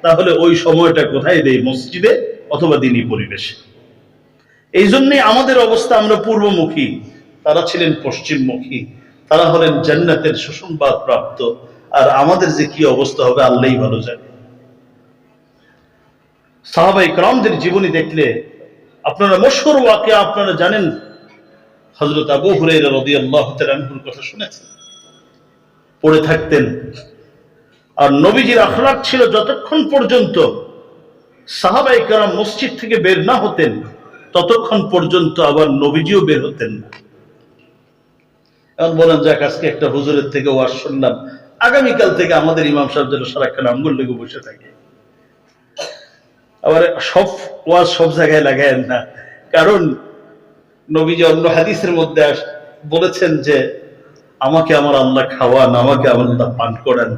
তাহলে ওই সময়টা কোথায় দেই? মসজিদে অথবা দিনী পরিবেশে। এই জন্যে আমাদের অবস্থা, আমরা পূর্বমুখী, তারা ছিলেন পশ্চিমমুখী। তারা হলেন জান্নাতের সুসংবাদ প্রাপ্ত, আর আমাদের যে কি অবস্থা হবে আল্লাহই ভালো জানে। সাহাবায়ে কেরামদের জীবনী দেখলে আপনারা মশহুর ওয়াকিয়া আপনারা জানেন। হযরত আবু হুরায়রা রাদিয়াল্লাহু তাআলা আনহুর কথা শুনেছেন, পড়ে থাকতেন। আর নবীজির আখলাক ছিল, যতক্ষণ পর্যন্ত সাহাবায়ে কেরাম মসজিদ থেকে বের না হতেন ততক্ষণ পর্যন্ত আবার নবীজিও বের হতেন না। এখন বলেন, যাক আজকে একটা হুজুরের থেকে ওয়াজ শুনলাম, আগামীকাল থেকে আমাদের ইমাম সাহেব যেন সারাক্ষণ আঙ্গুল লেগে বসে থাকে। আবার সব ওয়াজ সব জায়গায় লাগায়েন না, কারণ নবীজি অন্য হাদিসের মধ্যে বলেছেন যে আমাকে আমার আল্লাহ খাওয়ান, আমাকে আমার আল্লাহ পান করান।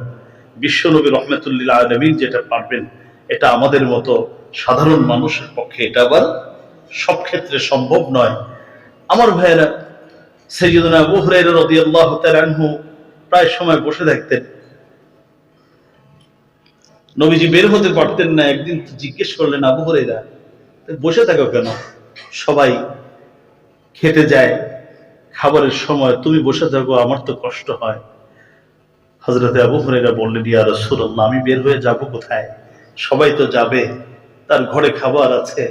বিশ্ব নবী রাহমাতুল লিল আলামিন যেটা পারবেন, এটা আমাদের মতো সাধারণ মানুষের পক্ষে এটা আবার সব ক্ষেত্রে সম্ভব নয়। আমার ভাইয়েরা, সাইয়্যিদুনা আবু হুরায়রা রাদিয়াল্লাহু তাআলা আনহু প্রায় সময় বসে থাকতেন। নবীজি বের হতে পারতেন না। একদিন জিজ্ঞেস করলেন, আবু হুরায়রা বসে থাকো কেন? সবাই খেতে যায়, খাবারের সময় তুমি বসে থাকো, আমার তো কষ্ট হয়। হযরতে আবু হুরায়রা বললেন, ইয়া রাসূলুল্লাহ, আমি বের হয়ে যাব কোথায়? সবাই তো যাবে, তার ঘরে খাবার আছে,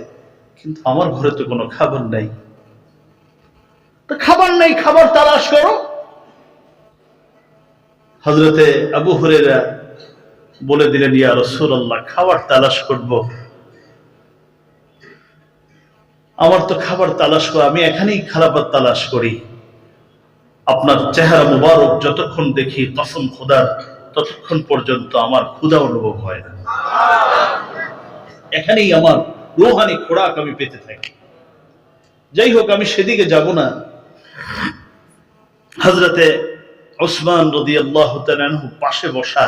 কিন্তু আমার ঘরে তো কোনো খাবার নাই। তো খাবার নাই, খাবার তালাশ করো। হযরতে আবু হুরায়রা বলে দিলেন, ইয়া রাসূলুল্লাহ, খাবার তালাশ করব, আমার তো খাবার তালাশ করা, আমি এখানেই খাবার তালাশ করি। আপনার চেহারা মুবারক যতক্ষণ দেখি, কসম খোদার, ততক্ষণ পর্যন্ত আমার ক্ষুধা অনুভব হয় না। এখানেই আমার রূহানি খোরাক আমি পেতে থাকি। যাই হোক, আমি সেদিকে যাব না। হযরতে ওসমান রাদিয়াল্লাহু তাআলা আনহু পাশে বসা,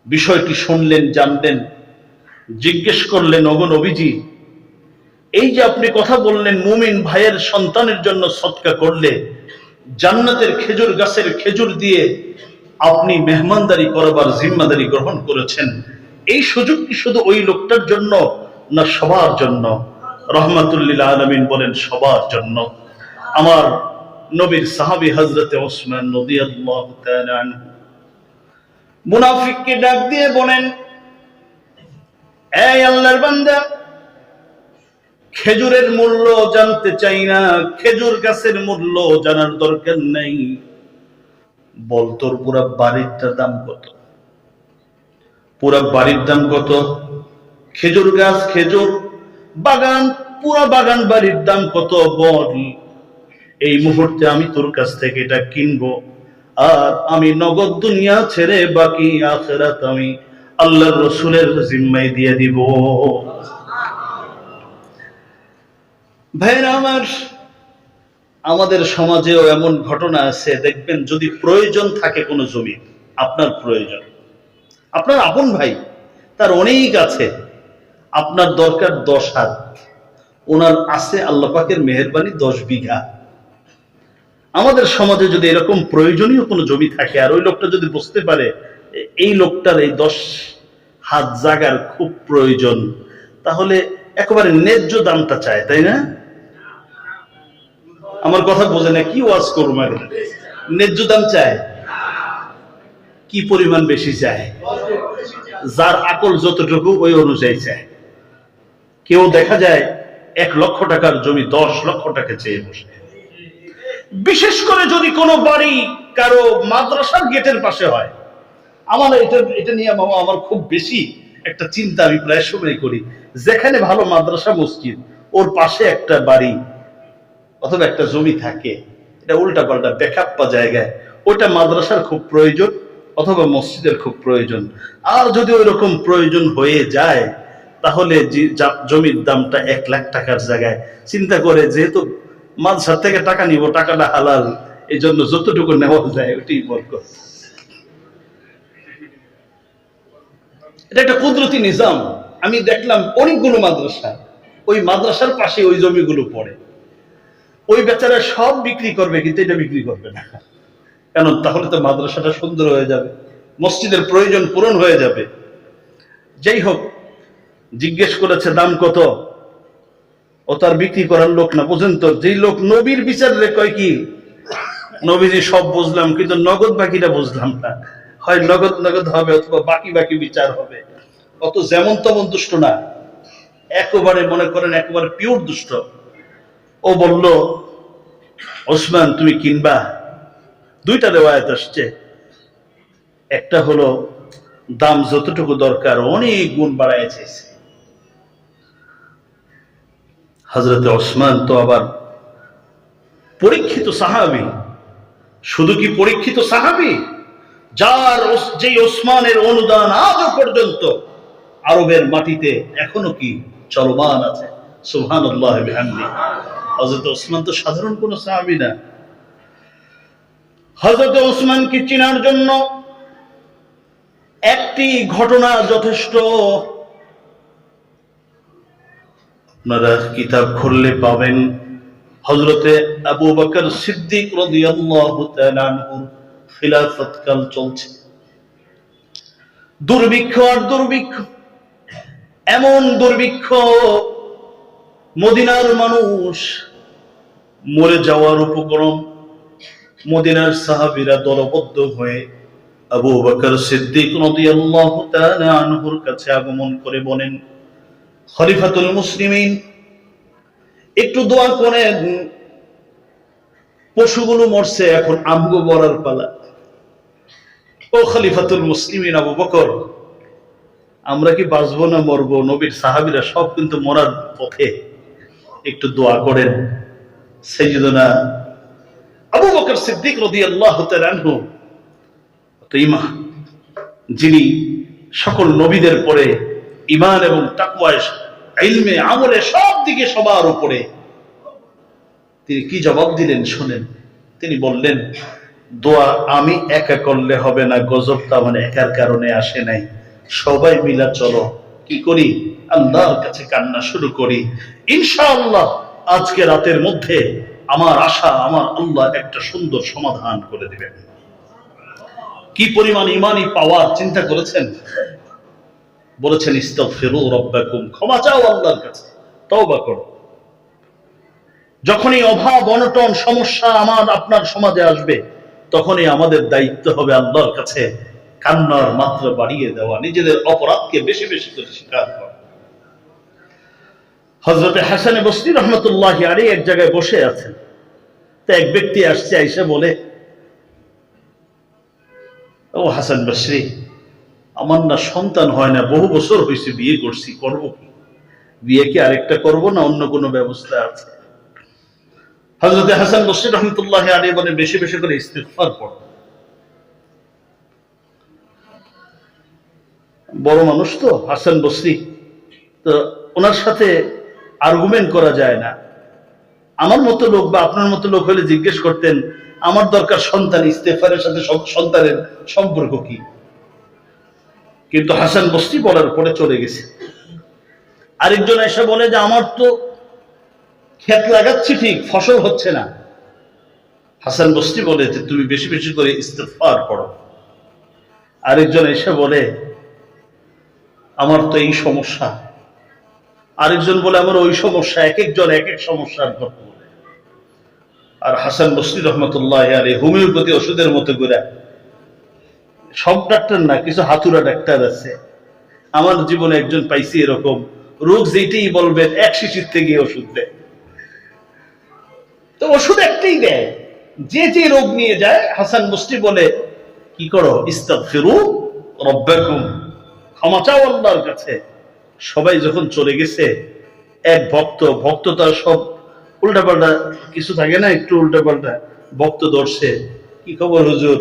বিষয়টি শুনলেন, জানলেন, জিজ্ঞেস করলেন, ওগো নবীজি, এই যে আপনি কথা বললেন মুমিন ভাইয়ের সন্তানের জন্য সদকা করলে জান্নাতের খেজুর গাছের খেজুর দিয়ে আপনি মেহমানদারি করবার জিম্মাদারি গ্রহণ করেছেন, এই সুযোগ কি শুধু ওই লোকটার জন্য না সবার জন্য? রাহমাতুল লিল আলামিন বলেন, সবার জন্য। আমার নবীর সাহাবী হযরতে ওসমান রাদিয়াল্লাহু তাআলা আনহু মুনাফিককে ডাক দিয়ে বলেন, এই আল্লাহর বান্দা, খেজুরের মূল্য জানতে চাই না, খেজুর গাছের মূল্য জানার দরকার নেই, বল তোর পুরা বাড়িটার দাম কত? পুরা বাড়ির দাম কত? খেজুর গাছ, খেজুর বাগান, পুরা বাগান বাড়ির দাম কত বল। এই মুহূর্তে আমি তোর কাছ থেকে এটা কিনবো, আর আমি নগদ দুনিয়া ছেড়ে বাকি আখিরাত আমি আল্লাহর রাসূলের জিম্মায় দিয়ে দিব। ভাইরা আমার, আমাদের সমাজেও এমন ঘটনা আছে, দেখবেন যদি প্রয়োজন থাকে কোনো জমি, আপনার প্রয়োজন, আপনার আপন ভাই তার অনেক আছে, আপনার দরকার 10 হাত, ওনার আছে আল্লাহ পাকের মেহেরবানি 10 বিঘা। আমাদের সমাজে যদি এরকম প্রয়োজনীয় কোনো জমি থাকে, আর ওই লোকটা যদি বুঝতে পারে এই লোকটার এই 10 হাত জায়গার খুব প্রয়োজন, তাহলে একেবারে ন্যায্য দামটা চায়, তাই না? আমার কথা বোঝে না, কি ওয়াজ করবো? ন্যায্য দাম চায়। কি পরিমাণ বেশি চায়? যার আকল যতটুকু ওই অনুযায়ী চায়। কেউ দেখা যায় 1 লক্ষ টাকার জমি 10 লক্ষ টাকা চেয়ে বসে। বিশেষ করে যদি কোনো বাড়ি কারো মাদ্রাসার গেটের পাশে হয়, আমার এটা নিয়ে আমার খুব বেশি একটা চিন্তা আমি প্রায় সময় করি। যেখানে ভালো মাদ্রাসা মসজিদ, ওর পাশে একটা বাড়ি অথবা একটা জমি থাকে, এটা উল্টা পাল্টা বেখাপ্পা জায়গায়, ওটা মাদ্রাসার খুব প্রয়োজন অথবা মসজিদের খুব প্রয়োজন। আর যদি ওই রকম প্রয়োজন হয়ে যায়, তাহলে জমির দামটা 1 লাখ টাকার জায়গায় চিন্তা করে, যেহেতু মাদ্রাসা থেকে টাকা নিব, টাকাটা হালাল, এই জন্য যতটুকু নেওয়া যায় ওটাই বরকত। এটা একটা কুদরতি নিজাম। আমি দেখলাম অনেকগুলো মাদ্রাসা, ওই মাদ্রাসার পাশে ওই জমিগুলো পড়ে। ওই বেচারা সব বিক্রি করবে, কিন্তু এটা বিক্রি করবে না। কারণ তাহলে তো মাদ্রাসাটা সুন্দর হয়ে যাবে, মসজিদের প্রয়োজন পূরণ হয়ে যাবে। যাই হোক, জিজ্ঞেস করেছে দাম কত, ও তার বিক্রি করার লোক না। বুঝেন তো, যেই লোক নবীর বিচার রে কয় কি, নবীজি সব বুঝলাম কিন্তু নগদ বাকিটা বুঝলাম না, হয় নগদ নগদ হবে অথবা বাকি বাকি বিচার হবে। অত যেমন তেমন দুষ্ট না, একেবারে মনে করেন একেবারে পিওর দুষ্ট। ও বলল, ওসমান তুমি কিনবা? 2টা রিওয়ায়াত আসছে। একটা হলো দাম যতটুকু দরকার অনেক গুণ বাড়ায় চাইছে। হযরতে ওসমান তো আবার পরীক্ষিত সাহাবী। শুধু কি পরীক্ষিত সাহাবী, যেই ওসমানের অনুদান আজও পর্যন্ত আরবের মাটিতে এখনো কি চলমান আছে। সুবহানাল্লাহ বিহামদিহি। হযরত ওসমান তো সাধারণ কোন সাহাবী না। হযরত ওসমানকে চেনার জন্য একটি ঘটনা যথেষ্ট। আপনারা কিতাব খুললে পাবেন, হযরতে আবু বকর সিদ্দিক রাদিয়াল্লাহু তাআলা আনহু খিলাফত কাল চলছে। দুর্ভিক্ষ আর দুর্ভিক্ষ, এমন দুর্ভিক্ষ মদিনার মানুষ মরে যাওয়ার উপক্রম। মদিনার সাহাবীরা দলবদ্ধ হয়ে আবু বকর সিদ্দিক রাদিয়াল্লাহু তাআলা আনহুর কাছে আগমন করে বলেন, খলিফাতুল মুসলিমিন, একটু দোয়া করেন, পশুগুলো মরছে, এখন আমগো মরার পালা। ও খলিফাতুল মুসলিমিন আবু বকর, আমরা কি বাঁচবো না মরবো? নবীর সাহাবীরা সব কিন্তু মরার পথে, একটু দোয়া করেন। সাইয়্যিদুনা আবু বকর সিদ্দিক রাদিয়াল্লাহু তাআলা আনহু, যিনি সকল নবীদের পরে ঈমান এবং তাকওয়ায়, ইলমে, আমলে সব দিকে সবার উপরে, তিনি কি জবাব দিলেন শুনেন। তিনি বললেন, দোয়া আমি একা করলে হবে না, গজবটা মানে একার কারণে আসে নাই, সবাই মিলা চলো কি করি, আল্লাহর কাছে কান্না শুরু করি। ইনশাআল্লাহ আজকে রাতের মধ্যে আমার আশা, আমার আল্লাহ একটা সুন্দর সমাধান করে দিবেন। কি পরিমাণ ইমানি পাওয়ার চিন্তা করেছেন। বলেছেন, ইস্তাগফিরু রাব্বাকুম, ক্ষমা চাও আল্লাহর কাছে, তওবা করো। যখনই অভাব, অনটন, সমস্যা আমার আপনার সমাজে আসবে, তখনই আমাদের দায়িত্ব হবে আল্লাহর কাছে কান্নার মাত্রা বাড়িয়ে দেওয়া, নিজেদের অপরাধকে বেশি বেশি করে স্বীকার করা। হযরতে হাসান বসরি রহমতুল্লাহি আলাইহি এক জায়গায় বসে আছেন, তো এক ব্যক্তি আসছে, আইসা বলে, ও হাসান বসরি, আমার না সন্তান হয় না, বহু বছর হয়েছে বিয়ে করছি, করবো কি? বিয়ে কি আরেকটা করবো না অন্য কোনো ব্যবস্থা আছে? হযরতে হাসান বসরি রহমতুল্লাহি আলাইহি বলে, বেশি বেশি করে ইস্তিগফার পড়ো। বড় মানুষ তো হাসান বসরি, তো ওনার সাথে আর্গুমেন্ট করা যায় না। আমার মতো লোক বা আপনার মতো লোক হলে জিজ্ঞেস করতেন, আমার দরকার সন্তান, ইস্তেগফারের সাথে সন্তানের সম্পর্ক কি? কিন্তু হাসান বসরি বলার পরে চলে গেছে। আরেকজন এসে বলে যে, আমার তো ক্ষেত লাগাচ্ছি ঠিক, ফসল হচ্ছে না। হাসান বসরি বলে যে, তুমি বেশি বেশি করে ইস্তেগফার পড়ো। আরেকজন এসে বলে, আমার তো এই সমস্যা, আরেকজন বলে আমার ওই সমস্যা, এক একজন এক এক সমস্যার কথা বলে। আর হাসান বসরি রহমতুল্লাহ আলাইহি হোমিওপ্যাথি ওষুধের মতো করে, সব ডাক্তার না, কিছু হাতুড়া ডাক্তার আছে। আমার জীবনে একজন পাইছি এরকম, রোগ যেটাই বলবেন এক শিশির থেকে ওষুধ দেয়। তো ওষুধ একটাই দেয়, যে যে রোগ নিয়ে যায়। হাসান বসরি বলে কি করো, ইস্তাগফিরু রাব্বাকুম, ক্ষমা চাও আল্লাহর কাছে। সবাই যখন চলে গেছে, এক ভক্ত তার সব উল্টাপাল্টা কিছু থাকে না, একটু উল্টাপাল্টা ভক্ত ধরছে, কি খবর হুজুর,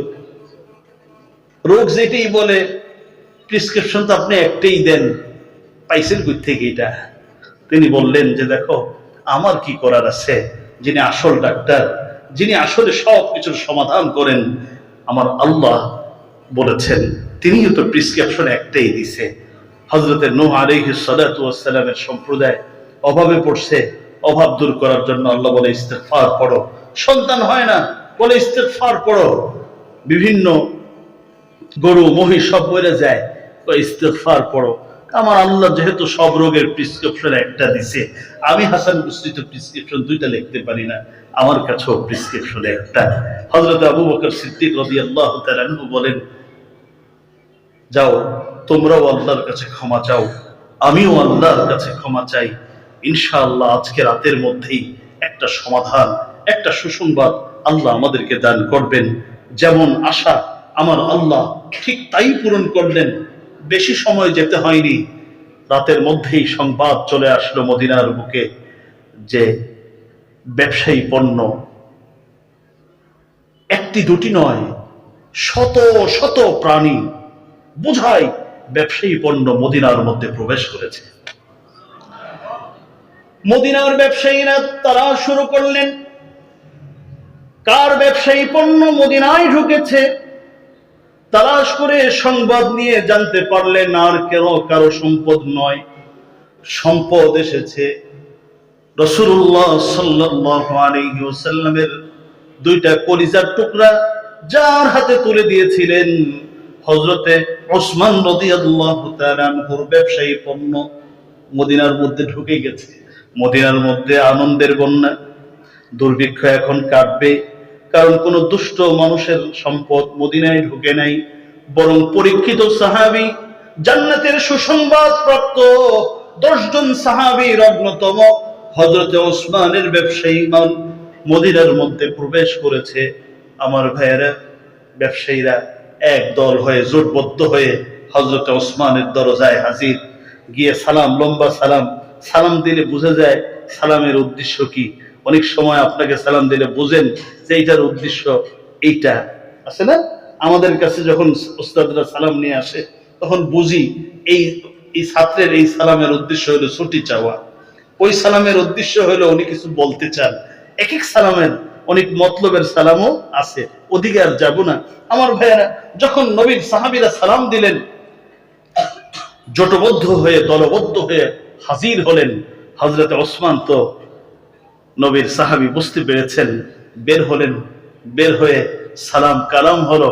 রোগ যেটাই বলে প্রেসক্রিপশন তো আপনি একটাই দেন, পাইছেন কই থেকে এটা? তিনি বললেন যে দেখো, আমার কি করার আছে, যিনি আসল ডাক্তার, যিনি আসলে সব কিছুর সমাধান করেন, আমার আল্লাহ বলেছেন, তিনিও তো প্রেসক্রিপশন একটাই দিছে। হযরতে নূহ আলাইহিস সালাতু ওয়াস সালামের সম্প্রদায় অভাবে পড়ছে, অভাব দূর করার জন্য আল্লাহ বলে ইস্তিগফার পড়ো। সন্তান হয় না, বলে ইস্তিগফার পড়ো। বিভিন্ন গরু মহিষ সব মরে যায়, ইস্তিগফার পড়ো। আমার আল্লাহ যেহেতু সব রোগের প্রেসক্রিপশন একটা দিছে, আমি হাসান বসরি তো প্রেসক্রিপশন দুইটা লিখতে পারি না, আমার কাছেও প্রেসক্রিপশন একটা। হযরত আবু বকর সিদ্দিক রাদিয়াল্লাহু তাআলা আনহু বলেন, যাও তোমরাও আল্লাহর কাছে ক্ষমা চাও, আমিও আল্লাহর কাছে ক্ষমা চাই। ইনশাআল্লাহ আজকে রাতের মধ্যেই একটা সমাধান, একটা সুসংবাদ আল্লাহ আমাদেরকে দান করবেন। যেমন আশা আমার আল্লাহ ঠিক তাই পূরণ করলেন। বেশি সময় যেতে হয়নি, রাতের মধ্যেই সংবাদ চলে আসলো মদিনার বুকে যে ব্যবসায়ী পণ্য একটি দুটি নয়, শত শত প্রাণী বুঝাই ব্যবসায়ী পণ্য মদিনার মধ্যে প্রবেশ করেছে। মদিনার ব্যবসায়ীরা তারা শুরু করলেন, কার ব্যবসায়ী পণ্য মদিনায় ঢুকেছে তালাশ করে সংবাদ নিয়ে জানতে পারলেন আর কেন কারো সম্পদ নয়, সম্পদ এসেছে রাসূলুল্লাহ সাল্লাল্লাহু আলাইহি ওয়াসাল্লামের দুইটা কলিজার টুকরা, যার হাতে তুলে দিয়েছিলেন হযরতে ওসমান রাদিয়াল্লাহু তাআলা আনহুর ব্যবসায়ী পণ্য মদিনার মধ্যে ঢুকে গেছে। মদিনার মধ্যে আনন্দের বন্যা, দুর্ভিক্ষ এখন কাটবে, কারণ কোন দুষ্ট মানুষের সম্পদ মদিনায় ঢুকে নাই, বরং পরীক্ষিত সাহাবী, জান্নাতের সুসংবাদ প্রাপ্ত 10 জন সাহাবীর অন্যতম হযরতে ওসমানের ব্যবসায়ী মাল মদিনার মধ্যে প্রবেশ করেছে। আমার ভাইয়েরা, ব্যবসায়ীরা এক দল হয়ে জোটবদ্ধ হয়ে হযরতে ওসমানের দরজায় হাজির, গিয়ে সালাম, লম্বা সালাম। সালাম দিলে বোঝা যায় সালামের উদ্দেশ্য কি। অনেক সময় আপনাকে সালাম দিলে বুঝেন যে এইটার উদ্দেশ্য এইটা আছে না। আমাদের কাছে যখন উস্তাদরা সালাম নিয়ে আসে তখন বুঝি এই ছাত্রের এই সালামের উদ্দেশ্য হলো ছুটি চাওয়া, ওই সালামের উদ্দেশ্য হলো উনি কিছু বলতে চান। এক এক সালামের অনেক মতলবের সালামও আছে, ওদিকে আর যাব না। আমার ভাইয়েরা, যখন নবীর সাহাবীরা সালাম দিলেন, জোটবদ্ধ হয়ে দলবদ্ধ হয়ে হাজির হলেন। হযরতে ওসমান তো নবীর সাহাবী, বুঝতে পেরেছেন, বের হলেন। বের হয়ে সালাম কালাম হলো,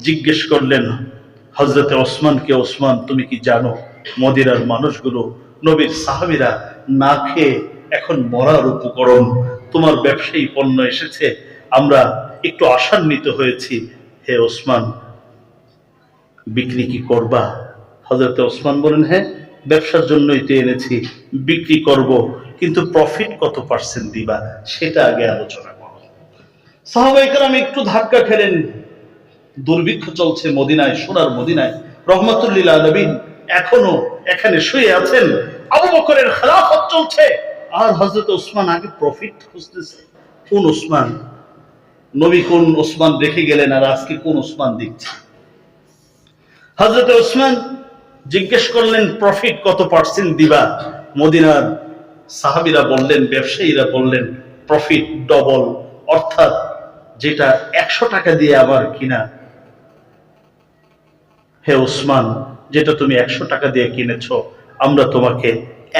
জিজ্ঞেস করলেন হযরতে ওসমানকে, ওসমান তুমি কি জানো মদিনার মানুষগুলো, নবীর সাহাবীরা না খেয়ে এখন মরার উপকরণ, তোমার ব্যবসায়ী পণ্য এসেছে, আমরা একটু আশান্বিত হয়েছি, হে ওসমান বিক্রি কি করবা? হযরতে ওসমান বলেন, হ্যাঁ ব্যবসার জন্যই তো এনেছি, বিক্রি করব, কিন্তু প্রফিট কত পার্সেন্ট দিবা সেটা আগে আলোচনা করো। সাহাবায়ে কেরাম একটু ধাক্কা খেলেন। দুর্ভিক্ষ চলছে মদিনায়, সোনার মদিনায়, রহমাতুল লিল আলামিন এখনো এখানে শুয়ে আছেন, আবু বকরের খেলাফত চলছে, আর হযরত ওসমান আগে প্রফিট খুঁজতেছে। কোন ওসমান? নবী কোন ওসমান রেখে গেলেন, আর আজকে কোন ওসমান দিচ্ছে? হযরত ওসমান জিজ্ঞেস করলেন প্রফিট কত পার্সেন্ট দিবা? মদিনার সাহাবীরা বললেন, ব্যবসায়ীরা বললেন প্রফিট ডবল, অর্থাৎ যেটা 100 টাকা দিয়ে আবার কিনা, হে ওসমান যেটা তুমি 100 টাকা দিয়ে কিনেছো, আমরা তোমাকে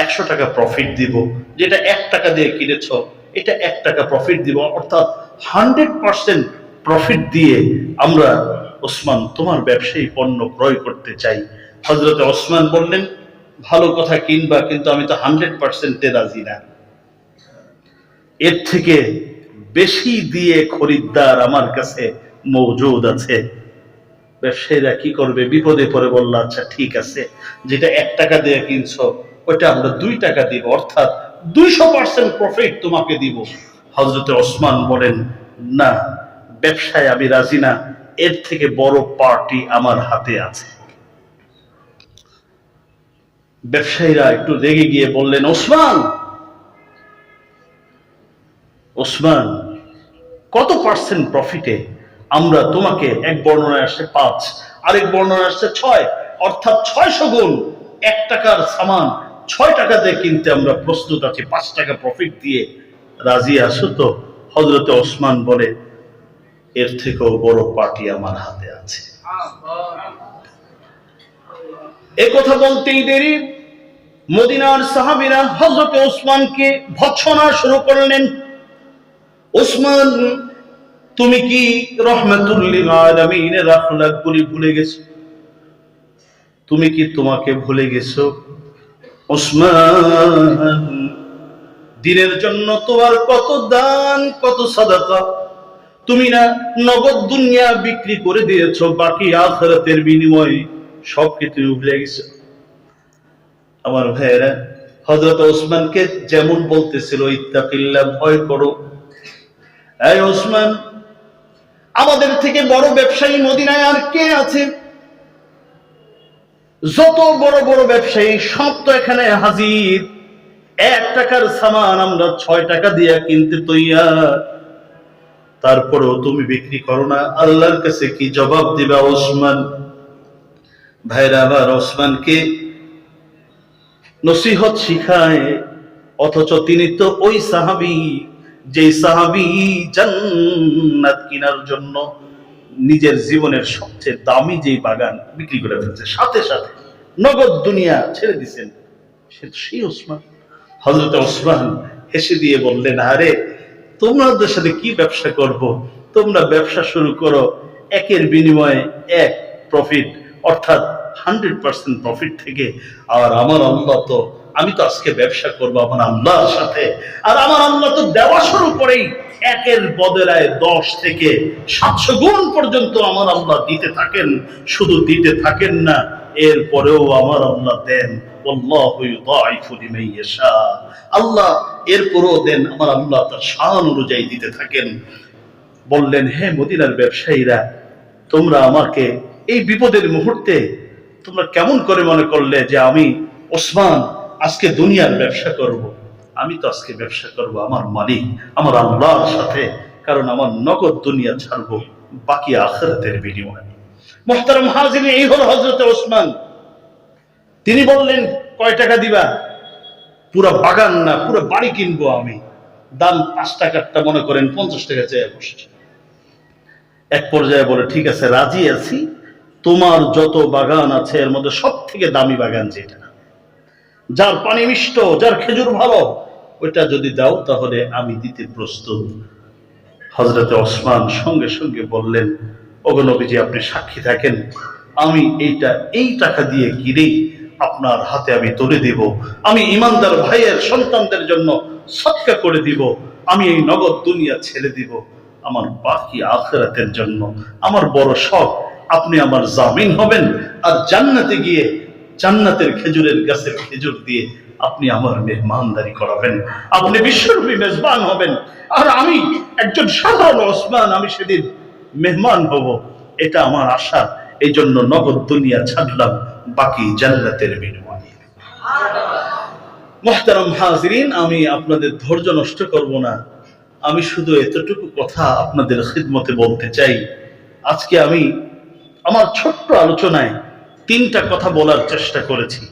100 টাকা প্রফিট দিব, যেটা 1 টাকা দিয়ে কিনেছো এটা 1 টাকা প্রফিট দিব, অর্থাৎ 100% প্রফিট দিয়ে আমরা ওসমান তোমার ব্যবসায়ী পণ্য ক্রয় করতে চাই। হযরত ওসমান বললেন, ভালো কথা কিনবা, কিন্তু আমি তো 100% রাজি না। এর থেকে বেশি দিয়ে খরিদ্দার আমার কাছে মজুদ আছে। ব্যবসায়ীরা কি করবে, বিপদে পড়ে বলল আচ্ছা ঠিক আছে, যেটা 1 টাকা দিয়ে কিনছো ওটা আমরা 2 টাকা দিব, অর্থাৎ 200% প্রফিট তোমাকে দিব। হযরতে ওসমান বলেন না, ব্যবসায় আমি রাজি না, এর থেকে বড় পার্টি আমার হাতে আছে। ব্যবসায়ীরা একটু রেগে গিয়ে বললেন, ওসমান ওসমান কত পার্সেন্ট প্রফিটে আমরা তোমাকে, এক বর্ণনায় আসছে 5, আরেক বর্ণনায় আসছে 6, অর্থাৎ 600 গুণ। 1 টাকার সামান 6 টাকা দিয়ে কিনতে আমরা প্রস্তুত আছি, 5 টাকা প্রফিট দিয়ে রাজি আছো তো? হযরতে ওসমান বলে এর থেকেও বড় পার্টি আমার হাতে আছে। এ কথা বলতেই দেরি মদিনার সাহাবীরা হযরতে ওসমানকে ভৎসনা শুরু করলেন। ওসমান, তুমি কি রাহমাতুল লিল আলামিনের আখলাকগুলি ভুলে গেছো? তুমি কি তোমাকে ভুলে গেছো? ওসমান, দিনের জন্য তোমার কত দান, কত সাদাকা, তুমি না নগদ দুনিয়া বিক্রি করে দিয়েছো, বাকি আখিরাতের বিনিময়ে সবকিছু তুমি ভুলে গেছো। আমার ভাইয়েরা, হযরত ওসমানকে যেমন বলতেছিল ইত্তাকিল্লাহ, ভয় করো। এই ওসমান, আমাদের থেকে বড় ব্যবসায়ী মদিনায় আর কে আছে? যত বড় বড় ব্যবসায়ী সব তো এখানে হাজির। 1 টাকার সামান আমরা 6 টাকা দিয়ে কিনতে তৈয়ার, তারপরেও তুমি বিক্রি করো না, আল্লাহর কাছে কি জবাব দিবা ওসমান? ভাইরা আবার ওসমানকে নসিহত শিখায়, অথচ তিনি তো ওই সাহাবী, যে সাহাবী জান্নাত কেনার জন্য নিজের জীবনের সবচেয়ে দামি যে বাগান বিক্রি করে ফেলছে, সাথে সাথে নগদ দুনিয়া ছেড়ে দিচ্ছেন, সেই ওসমান। হযরত ওসমান হেসে দিয়ে বললেন, আরে তোমাদের সাথে কি ব্যবসা করব, তোমরা ব্যবসা শুরু করো, 1-এর বিনিময়ে 1 প্রফিট, অর্থাৎ 100% প্রফিট থেকে। আর আমার আল্লাহ তো, আমি তো আজকে ব্যবসা করব আমার আল্লাহর সাথে, আর আমার আল্লাহ তো দেওয়া শুরু করেই 1-এর বদলায় 10 থেকে 700 গুণ পর্যন্ত আমার আল্লাহ দিতে থাকেন। শুধু দিতে থাকেন না, এরপরেও আমার আল্লাহ দেন। আল্লাহু ইউদাইফু লিমান ইয়াশা, আল্লাহ এরপরেও দেন, আমার আল্লাহ তার শান অনুযায়ী দিতে থাকেন। বললেন, হে মদিনার ব্যবসায়ীরা, তোমরা আমাকে এই বিপদের মুহূর্তে তোমরা কেমন করে মনে করলে যে আমি ওসমান আজকে দুনিয়ার ব্যবসা করব? আমি তো আজকে ব্যবসা করব আমার মালিক, আমার আল্লাহর সাথে, কারণ আমার নগদ দুনিয়া ছাড়বো বাকি আখিরাতের বিনিময়ে। মুহতারাম হাজিরিন, এই হলো হযরত ওসমান। তিনি বললেন, কয় টাকা দিবা? পুরো বাগান না, পুরো বাড়ি কিনবো আমি। দাম 5 টাকারটা মনে করেন 50 টাকা চেয়ে বসছে। এক পর্যায়ে বলে, ঠিক আছে রাজি আছি, তোমার যত বাগান আছে এর মধ্যে সব থেকে দামি বাগান যেটা, যার পানি মিষ্ট, যার খেজুর ভালো, ওইটা যদি দাও তাহলে আমি দিতে প্রস্তুত। হযরতে ওসমান সঙ্গে সঙ্গে বললেন, ওগো নবীজি, আপনি সাক্ষী থাকেন, আমি এই টাকা দিয়ে কিনেই আপনার হাতে আমি তুলে দিব, আমি ইমানদার ভাইয়ের সন্তানদের জন্য সদকা করে দিব, আমি এই নগদ দুনিয়া ছেড়ে দিব আমার বাকি আখিরাতের জন্য। আমার বড় শখ, আপনি আমার জামিন হবেন, আর জান্নাতে গিয়ে জান্নাতের খেজুরের গাছের খেজুর দিয়ে আপনি আমার মেহমানদারি করাবেন, আপনি বিশ্বরূপী মেজবান হবেন, আর আমি একজন সাধারণ ওসমান, আমি সেদিন মেহমান হব, এটা আমার আশা। এই জন্য নগদ দুনিয়া ছাড়লাম বাকি জান্নাতের বিনিময়ে। মুহতারাম হাজিরিন, আমি আপনাদের ধৈর্য নষ্ট করব না, আমি শুধু এতটুকু কথা আপনাদের খিদমতে বলতে চাই। আজকে আমি আমার ছোট্ট আলোচনায় 3টা কথা বলার চেষ্টা করেছি।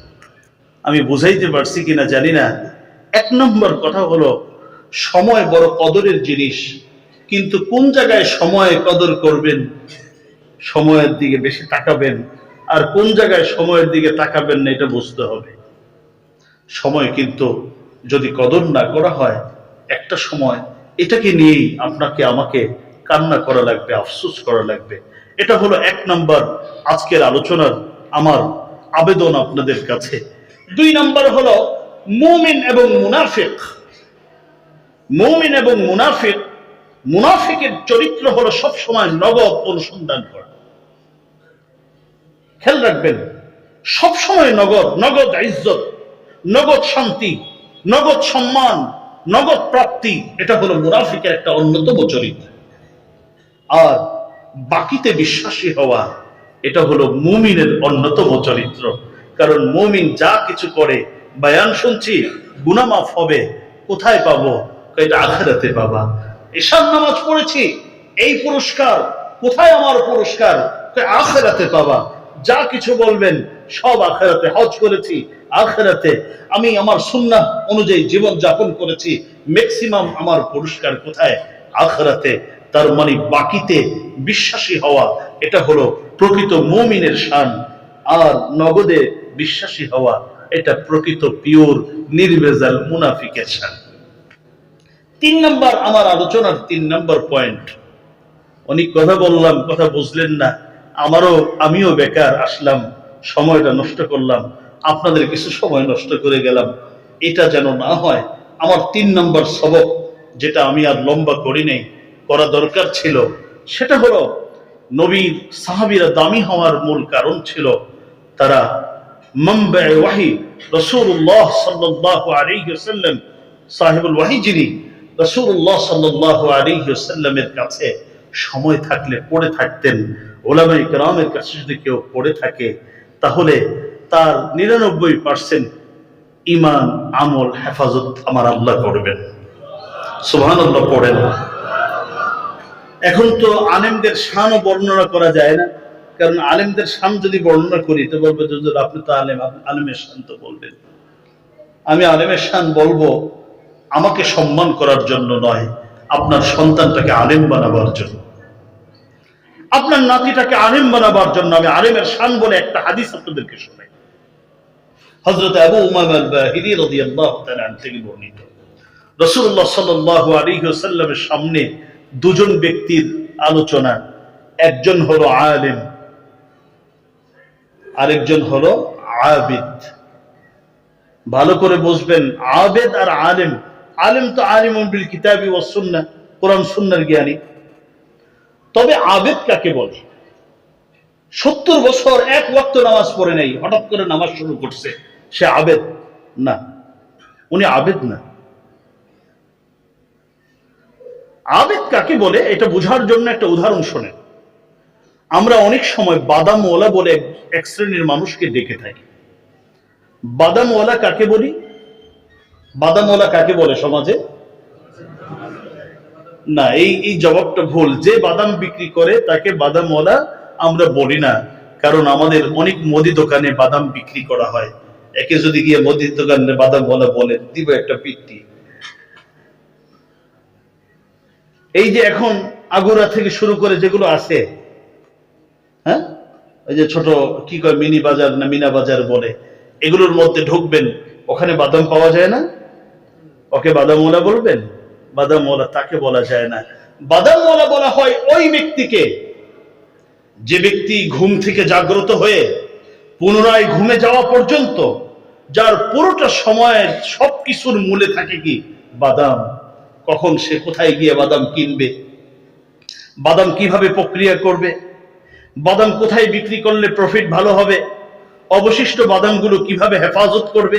আমি বুঝাইতে পারছি কিনা জানি না। 1 নম্বর কথা হলো, সময় বড় কদরের জিনিস, কিন্তু কোন জায়গায় সময় কদর করবেন, সময়ের দিকে বেশি তাকাবেন, আর কোন জায়গায় সময়ের দিকে তাকাবেন না, এটা বুঝতে হবে। সময় কিন্তু যদি কদর না করা হয়, একটা সময় এটাকে নিয়েই আপনাকে আমাকে কান্না করা লাগবে, আফসোস করা লাগবে। এটা হলো 1 নম্বর আজকের আলোচনার আমার আবেদন আপনাদের কাছে। দুই নম্বর হলো মুমিন এবং মুনাফিক। মুমিন এবং মুনাফিক, মুনাফিকের চরিত্র হলো সবসময় নগদ অনুসন্ধান করা। খেয়াল রাখবেন, সবসময় নগদ, নগদ ইজ্জত, নগদ শান্তি, নগদ সম্মান, নগদ প্রাপ্তি, এটা হলো মুনাফিকের একটা অন্যতম চরিত্র। আর বাকিতে বিশ্বাসী হওয়া, এটা হলো মুমিনের অন্যতম চরিত্র। কারণ মুমিন যা কিছু করে, বয়ান শুনছি গুনাহ মাফ হবে, কোথায় পাবো? এটা আখিরাতে পাবা। ঈশার নামাজ পড়েছি, এই পুরস্কার, কোথায় আমার পুরস্কার? আখিরাতে পাবা। যা কিছু বলবেন সব আখিরাতে। হজ করেছি, আখিরাতে। আমি আমার সুন্নাহ অনুযায়ী জীবন যাপন করেছি, ম্যাক্সিমাম আমার পুরস্কার কোথায়? আখিরাতে। তার মানে বাকিতে বিশ্বাসী হওয়া, এটা হলো প্রকৃত মুমিনের শান। আর নগদে বিশ্বাসী হওয়া, এটা প্রকৃত পিওর নির্ভেজাল মুনাফিকের শান। 3 নম্বর আমার আলোচনার 3 নম্বর পয়েন্ট। অনেক কথা বললাম, কথা বুঝলেন না। আমিও বেকার আসলাম, সময়টা নষ্ট করলাম, আপনাদের কিছু সময় নষ্ট করে গেলাম। এটা যেন না হয়। আমার 3 নম্বর সবক, যেটা আমি আর লম্বা করি নাই, করা দরকার ছিল, সেটা হলো নবীর সাহাবীরা দামি হওয়ার মূল কারণ ছিল তারা মানবে ওয়াহি, রাসূলুল্লাহ সাল্লাল্লাহু আলাইহি ওয়াসাল্লাম, সাহেবুল ওয়াহি যিনি, রাসূলুল্লাহ সাল্লাল্লাহু আলাইহি ওয়াসাল্লামের কাছে সময় থাকলে পড়ে থাকতেন। উলামায়ে কেরামের কাছে যদি কেউ পড়ে থাকে, তাহলে তার 99% ঈমান, আমল, হেফাজত আমার আল্লাহ করবেন। সুবহানাল্লাহ পড়েন। এখন তো আলেমদের শানও বর্ণনা করা যায় না, কারণ আলেমদের শান যদি বর্ণনা করি তো বলবে যে আপনি তো আলেম, আলেমের শান তো বলবেন। আমি আলেমের শান বলবো আমাকে সম্মান করার জন্য নয়, আপনার সন্তানটাকে আলেম বানাবার জন্য, আপনার নাতিটাকে আলেম বানাবার জন্য আমি আলেমের শান বলে একটা হাদিস আপনাদেরকে শোনাই। হযরত আবু উমামা আল-বাহিলি রাদিয়াল্লাহু তাআলা আনহু থেকে বর্ণিত, রাসূলুল্লাহ সাল্লাল্লাহু আলাইহি ওয়াসাল্লামের সামনে দুজন ব্যক্তির আলোচনা। একজন হলো আলেম, আরেকজন হলো আবিদ। ভালো করে বুঝবেন, আবেদ আর আলেম। আলেম তো আলিমুন বিল কিতাবি ওয়াস সুন্নাহ, কোরআন সুন্নাহর জ্ঞানী। তবে আবেদ কাকে বলে? 70 বছর এক ওয়াক্ত নামাজ পড়ে নাই, হঠাৎ করে নামাজ শুরু করছে, সে আবেদ না। উনি আবেদ না। আবেদ কাকে বলে এটা বোঝার জন্য একটা উদাহরণ শোনেন। আমরা অনেক সময় বাদামওয়ালা বলে এক শ্রেণীর মানুষকে ডেকে থাকি। বাদামওয়ালা কাকে বলি? বাদামওয়ালা কাকে বলে সমাজে? না, এই জবাবটা ভুল। যে বাদাম বিক্রি করে তাকে বাদামওয়ালা আমরা বলি না, কারণ আমাদের অনেক মুদি দোকানে বাদাম বিক্রি করা হয়। একে যদি গিয়ে মুদির দোকানে বাদামওয়ালা বলে, দিব একটা পিট্টি। এই যে এখন আগুরা থেকে শুরু করে যেগুলো আছে, হ্যাঁ, ওই যে ছোট কি কয় মিনি বাজার না মিনা বাজার বলে, এগুলোর মধ্যে ঢুকবেন, ওখানে বাদাম পাওয়া যায় না, ওকে বাদামওয়ালা বলবেন? বাদামওয়ালা তাকে বলা যায় না। বাদামওয়ালা বলা হয় ওই ব্যক্তিকে, যে ব্যক্তি ঘুম থেকে জাগ্রত হয়ে পুনরায় ঘুমে যাওয়া পর্যন্ত, যার পুরোটা সময়ের সবকিছুর মূলে থাকে কি? বাদাম। কখন সে কোথায় গিয়ে বাদাম কিনবে, বাদাম কিভাবে প্রক্রিয়া করবে, বাদাম কোথায় বিক্রি করলে প্রফিট ভালো হবে, অবশিষ্ট বাদামগুলো কিভাবে হেফাজত করবে।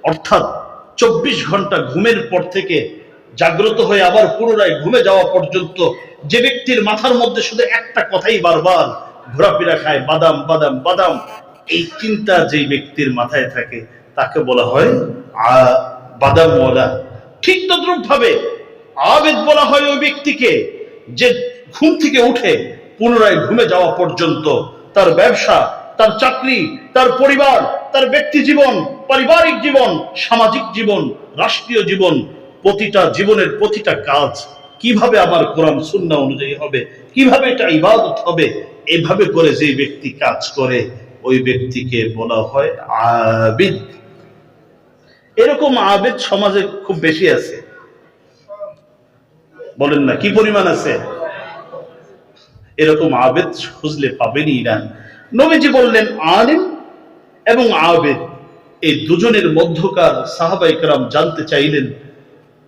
অর্থাৎ 24 ঘন্টা ঘুমের পর থেকে জাগ্রত হয়ে আবার পুনরায় ঘুমে যাওয়া পর্যন্ত যে ব্যক্তির মাথার মধ্যে শুধু একটা কথাই বারবার ঘোরাফেরা খায়, বাদাম বাদাম বাদাম, এই চিন্তা যেই ব্যক্তির মাথায় থাকে তাকে বলা হয় বাদামওয়ালা। ঠিক তদ্রূপ ভাবে আবেদ বলা হয় ওই ব্যক্তিকে যে ঘুম থেকে উঠে পুনরায় ঘুমে যাওয়া পর্যন্ত তার ব্যবসা, তার চাকরি, তার পরিবার, তার ব্যক্তি জীবন, পারিবারিক জীবন, সামাজিক জীবন, রাষ্ট্রীয় জীবন, প্রতিটা জীবনের প্রতিটা কাজ কিভাবে আমার কোরআন সুন্নাহ অনুযায়ী হবে, কিভাবে এটা ইবাদত হবে, এভাবে করে যে ব্যক্তি কাজ করে ওই ব্যক্তিকে বলা হয় আবিদ। এরকম আবেদ সমাজে খুব বেশি আছে, বলেন না কি পরিমাণ আছে? এরকম আবেদ খুঁজলে পাবেনই না। নবীজি বললেন আলিম এবং আবেদ এই দুজনের মধ্যকার সাহাবায়ে কেরাম জানতে চাইলেন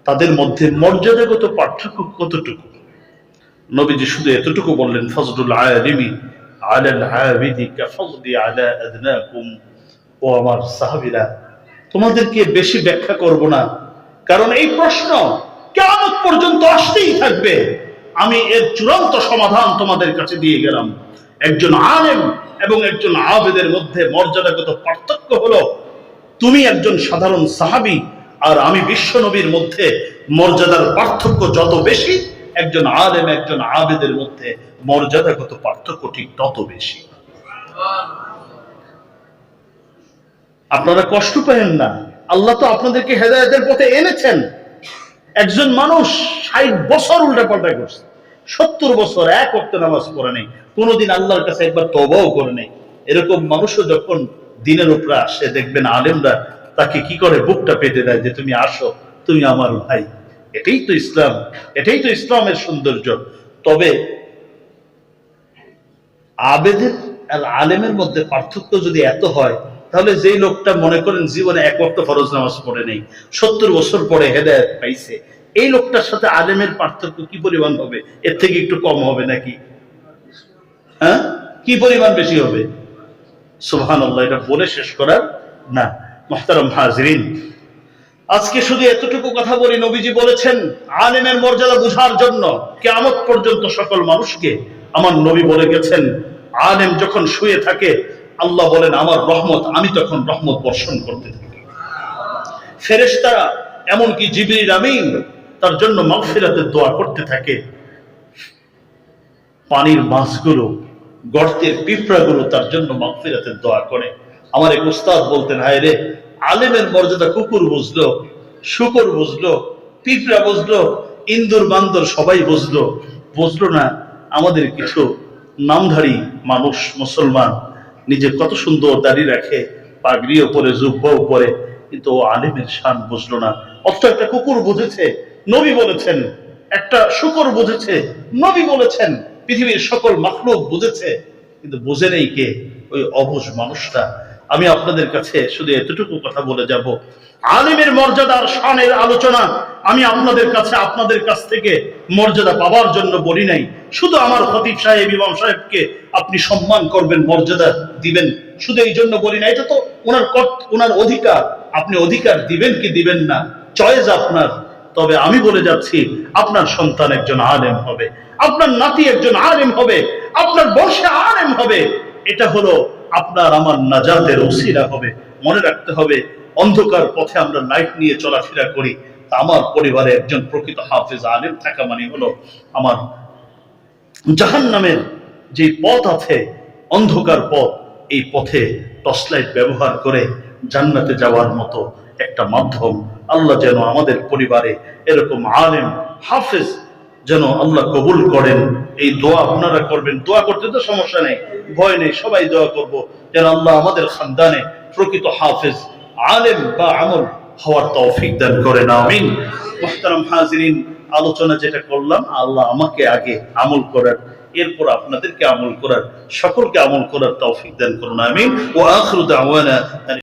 তাদের মধ্যে মর্যাদাগত পার্থক্য কতটুকু। নবীজি শুধু এতটুকু বললেন, ফজলুল আলিমি আলাল আবিদি কাফজলি আলা আদনাকুম। ও আমার সাহাবীরা, তোমাদেরকে বেশি ব্যাখ্যা করব না, কারণ এই প্রশ্ন কিয়ামত পর্যন্ত আসতেই থাকবে। আমি এর চূড়ান্ত সমাধান তোমাদের কাছে দিয়ে গেলাম। একজন আলেম এবং একজন আবেদের মধ্যে মর্যাদাগত পার্থক্য হলো, তুমি একজন সাধারণ সাহাবী আর আমি বিশ্ব নবীর মধ্যে মর্যাদার পার্থক্য যত বেশি, একজন আলেম একজন আবেদের মধ্যে মর্যাদাগত পার্থক্য ঠিক তত বেশি। আপনারা কষ্ট পেয়েন না, আল্লাহ তো আপনাদেরকে হেদায়েতের পথে এনেছেন। একজন মানুষ 60 বছর উল্টাপাল্টা করছে, 70 বছর এক ওয়াক্ত নামাজ পড়ে নেই, কোনোদিন আল্লাহর কাছে একবার তওবাও করে নেই। এরকম মানুষও যখন দিনের উপরে আসে, দেখবেন আলেমরা তাকে কি করে, বুকটা পেতে দেয় যে তুমি আসো, তুমি আমার ভাই। এটাই তো ইসলাম, এটাই তো ইসলামের সৌন্দর্য। তবে আবেদের আর আলেমের মধ্যে পার্থক্য যদি এত হয়, তাহলে যেই লোকটা মনে করেন জীবনে এক ওয়াক্ত ফরজ নামাজ পড়ে নেই, 70 বছর পরে হেদায়েত পাইছে, এই লোকটার সাথে আলেমের পার্থক্য কি পরিমাণ হবে? এর থেকে একটু কম হবে নাকি? হ্যাঁ, কি পরিমাণ বেশি হবে? সুবহানাল্লাহ। এটা বলে শেষ করার না। মুহতারাম হাজিরিন, আজকে শুধু এতটুকু কথা বলি, নবীজি বলেছেন আলেমের মর্যাদা বুঝার জন্য কিয়ামত পর্যন্ত সকল মানুষকে আমার নবী বলে গেছেন, আলেম যখন শুয়ে থাকে আল্লাহ বলেন আমার রহমত, আমি তখন রহমত বর্ষণ করতে থাকি। ফেরেশতারা এমনকি জিবরিল আমিন তার জন্য মাগফিরাতের দোয়া করতে থাকে। পানির মাছগুলো, গর্তের পিঁপড়াগুলো তার জন্য মাগফিরাতের দোয়া করে। আমার এক উস্তাদ বলতেন, হায় রে, আলেমের মর্যাদা কুকুর বুঝলো, শুকর বুঝলো, পিঁপড়া বুঝলো, ইন্দুর বান্দর সবাই বুঝলো, বুঝলো না আমাদের কিছু নামধারী মানুষ মুসলমান নিজে কত সুন্দর দাড়ি রাখে, পাগড়িও পরে, জুব্বাও পরে, কিন্তু ও আলেমের শান বুঝলো না। অথচ একটা কুকুর বুঝেছে, নবী বলেছেন, একটা শুকর বুঝেছে, নবী বলেছেন, পৃথিবীর সকল মাখলুক বুঝেছে, কিন্তু বুঝে নেই কে? ওই অবুঝ মানুষটা। আমি আপনাদের কাছে শুধু এতটুকু কথা বলে যাব, আলেমের মর্যাদার শানের আলোচনা আমি আপনাদের কাছে, আপনাদের কাছ থেকে মর্যাদা পাওয়ার জন্য বলি নাই। শুধু আমার খতিব সাহেব, ইমাম সাহেবকে আপনি সম্মান করবেন, মর্যাদা দিবেন, শুধু এই জন্য বলি না। এটা তো ওনার অধিকার, আপনি অধিকার দিবেন কি দিবেন না, চয়েস আপনার। তবে আমি বলে যাচ্ছি, আপনার সন্তান একজন আলেম হবে, আপনার নাতি একজন আলেম হবে, আপনার বংশে আলেম হবে, এটা হলো আপনার আমার নাজাতের ওসিলা হবে। মনে রাখতে হবে, অন্ধকার পথে আমরা লাইট নিয়ে চলাফেরা করি, তা আমার পরিবারে একজন প্রকৃত হাফেজ আলেম থাকা মানে হলো আমার জাহান্নামের যে পথ আছে, অন্ধকার পথ, এই পথে টর্চলাইট ব্যবহার করে জান্নাতে যাওয়ার মতো একটা মাধ্যম। আল্লাহ যেন আমাদের পরিবারে এরকম আলেম হাফেজ যেন আল্লাহ কবুল করেন। এই দোয়া আপনারা করবেন, দোয়া করতে তো সমস্যা নেই, ভয় নেই, সবাই দোয়া করব যেন আল্লাহ আমাদের খানদানে প্রকৃত হাফেজ আলেম বা আমল হওয়ার তৌফিক দান করেন, আমিন। মুহতারাম হাজিরিন, আলোচনা যেটা করলাম, আল্লাহ আমাকে আগে আমল করার, এরপর আপনাদেরকে আমল করার, সকলকে আমল করার তৌফিক দান করুন, আমিন। ওয়া আখিরু দাওয়ানা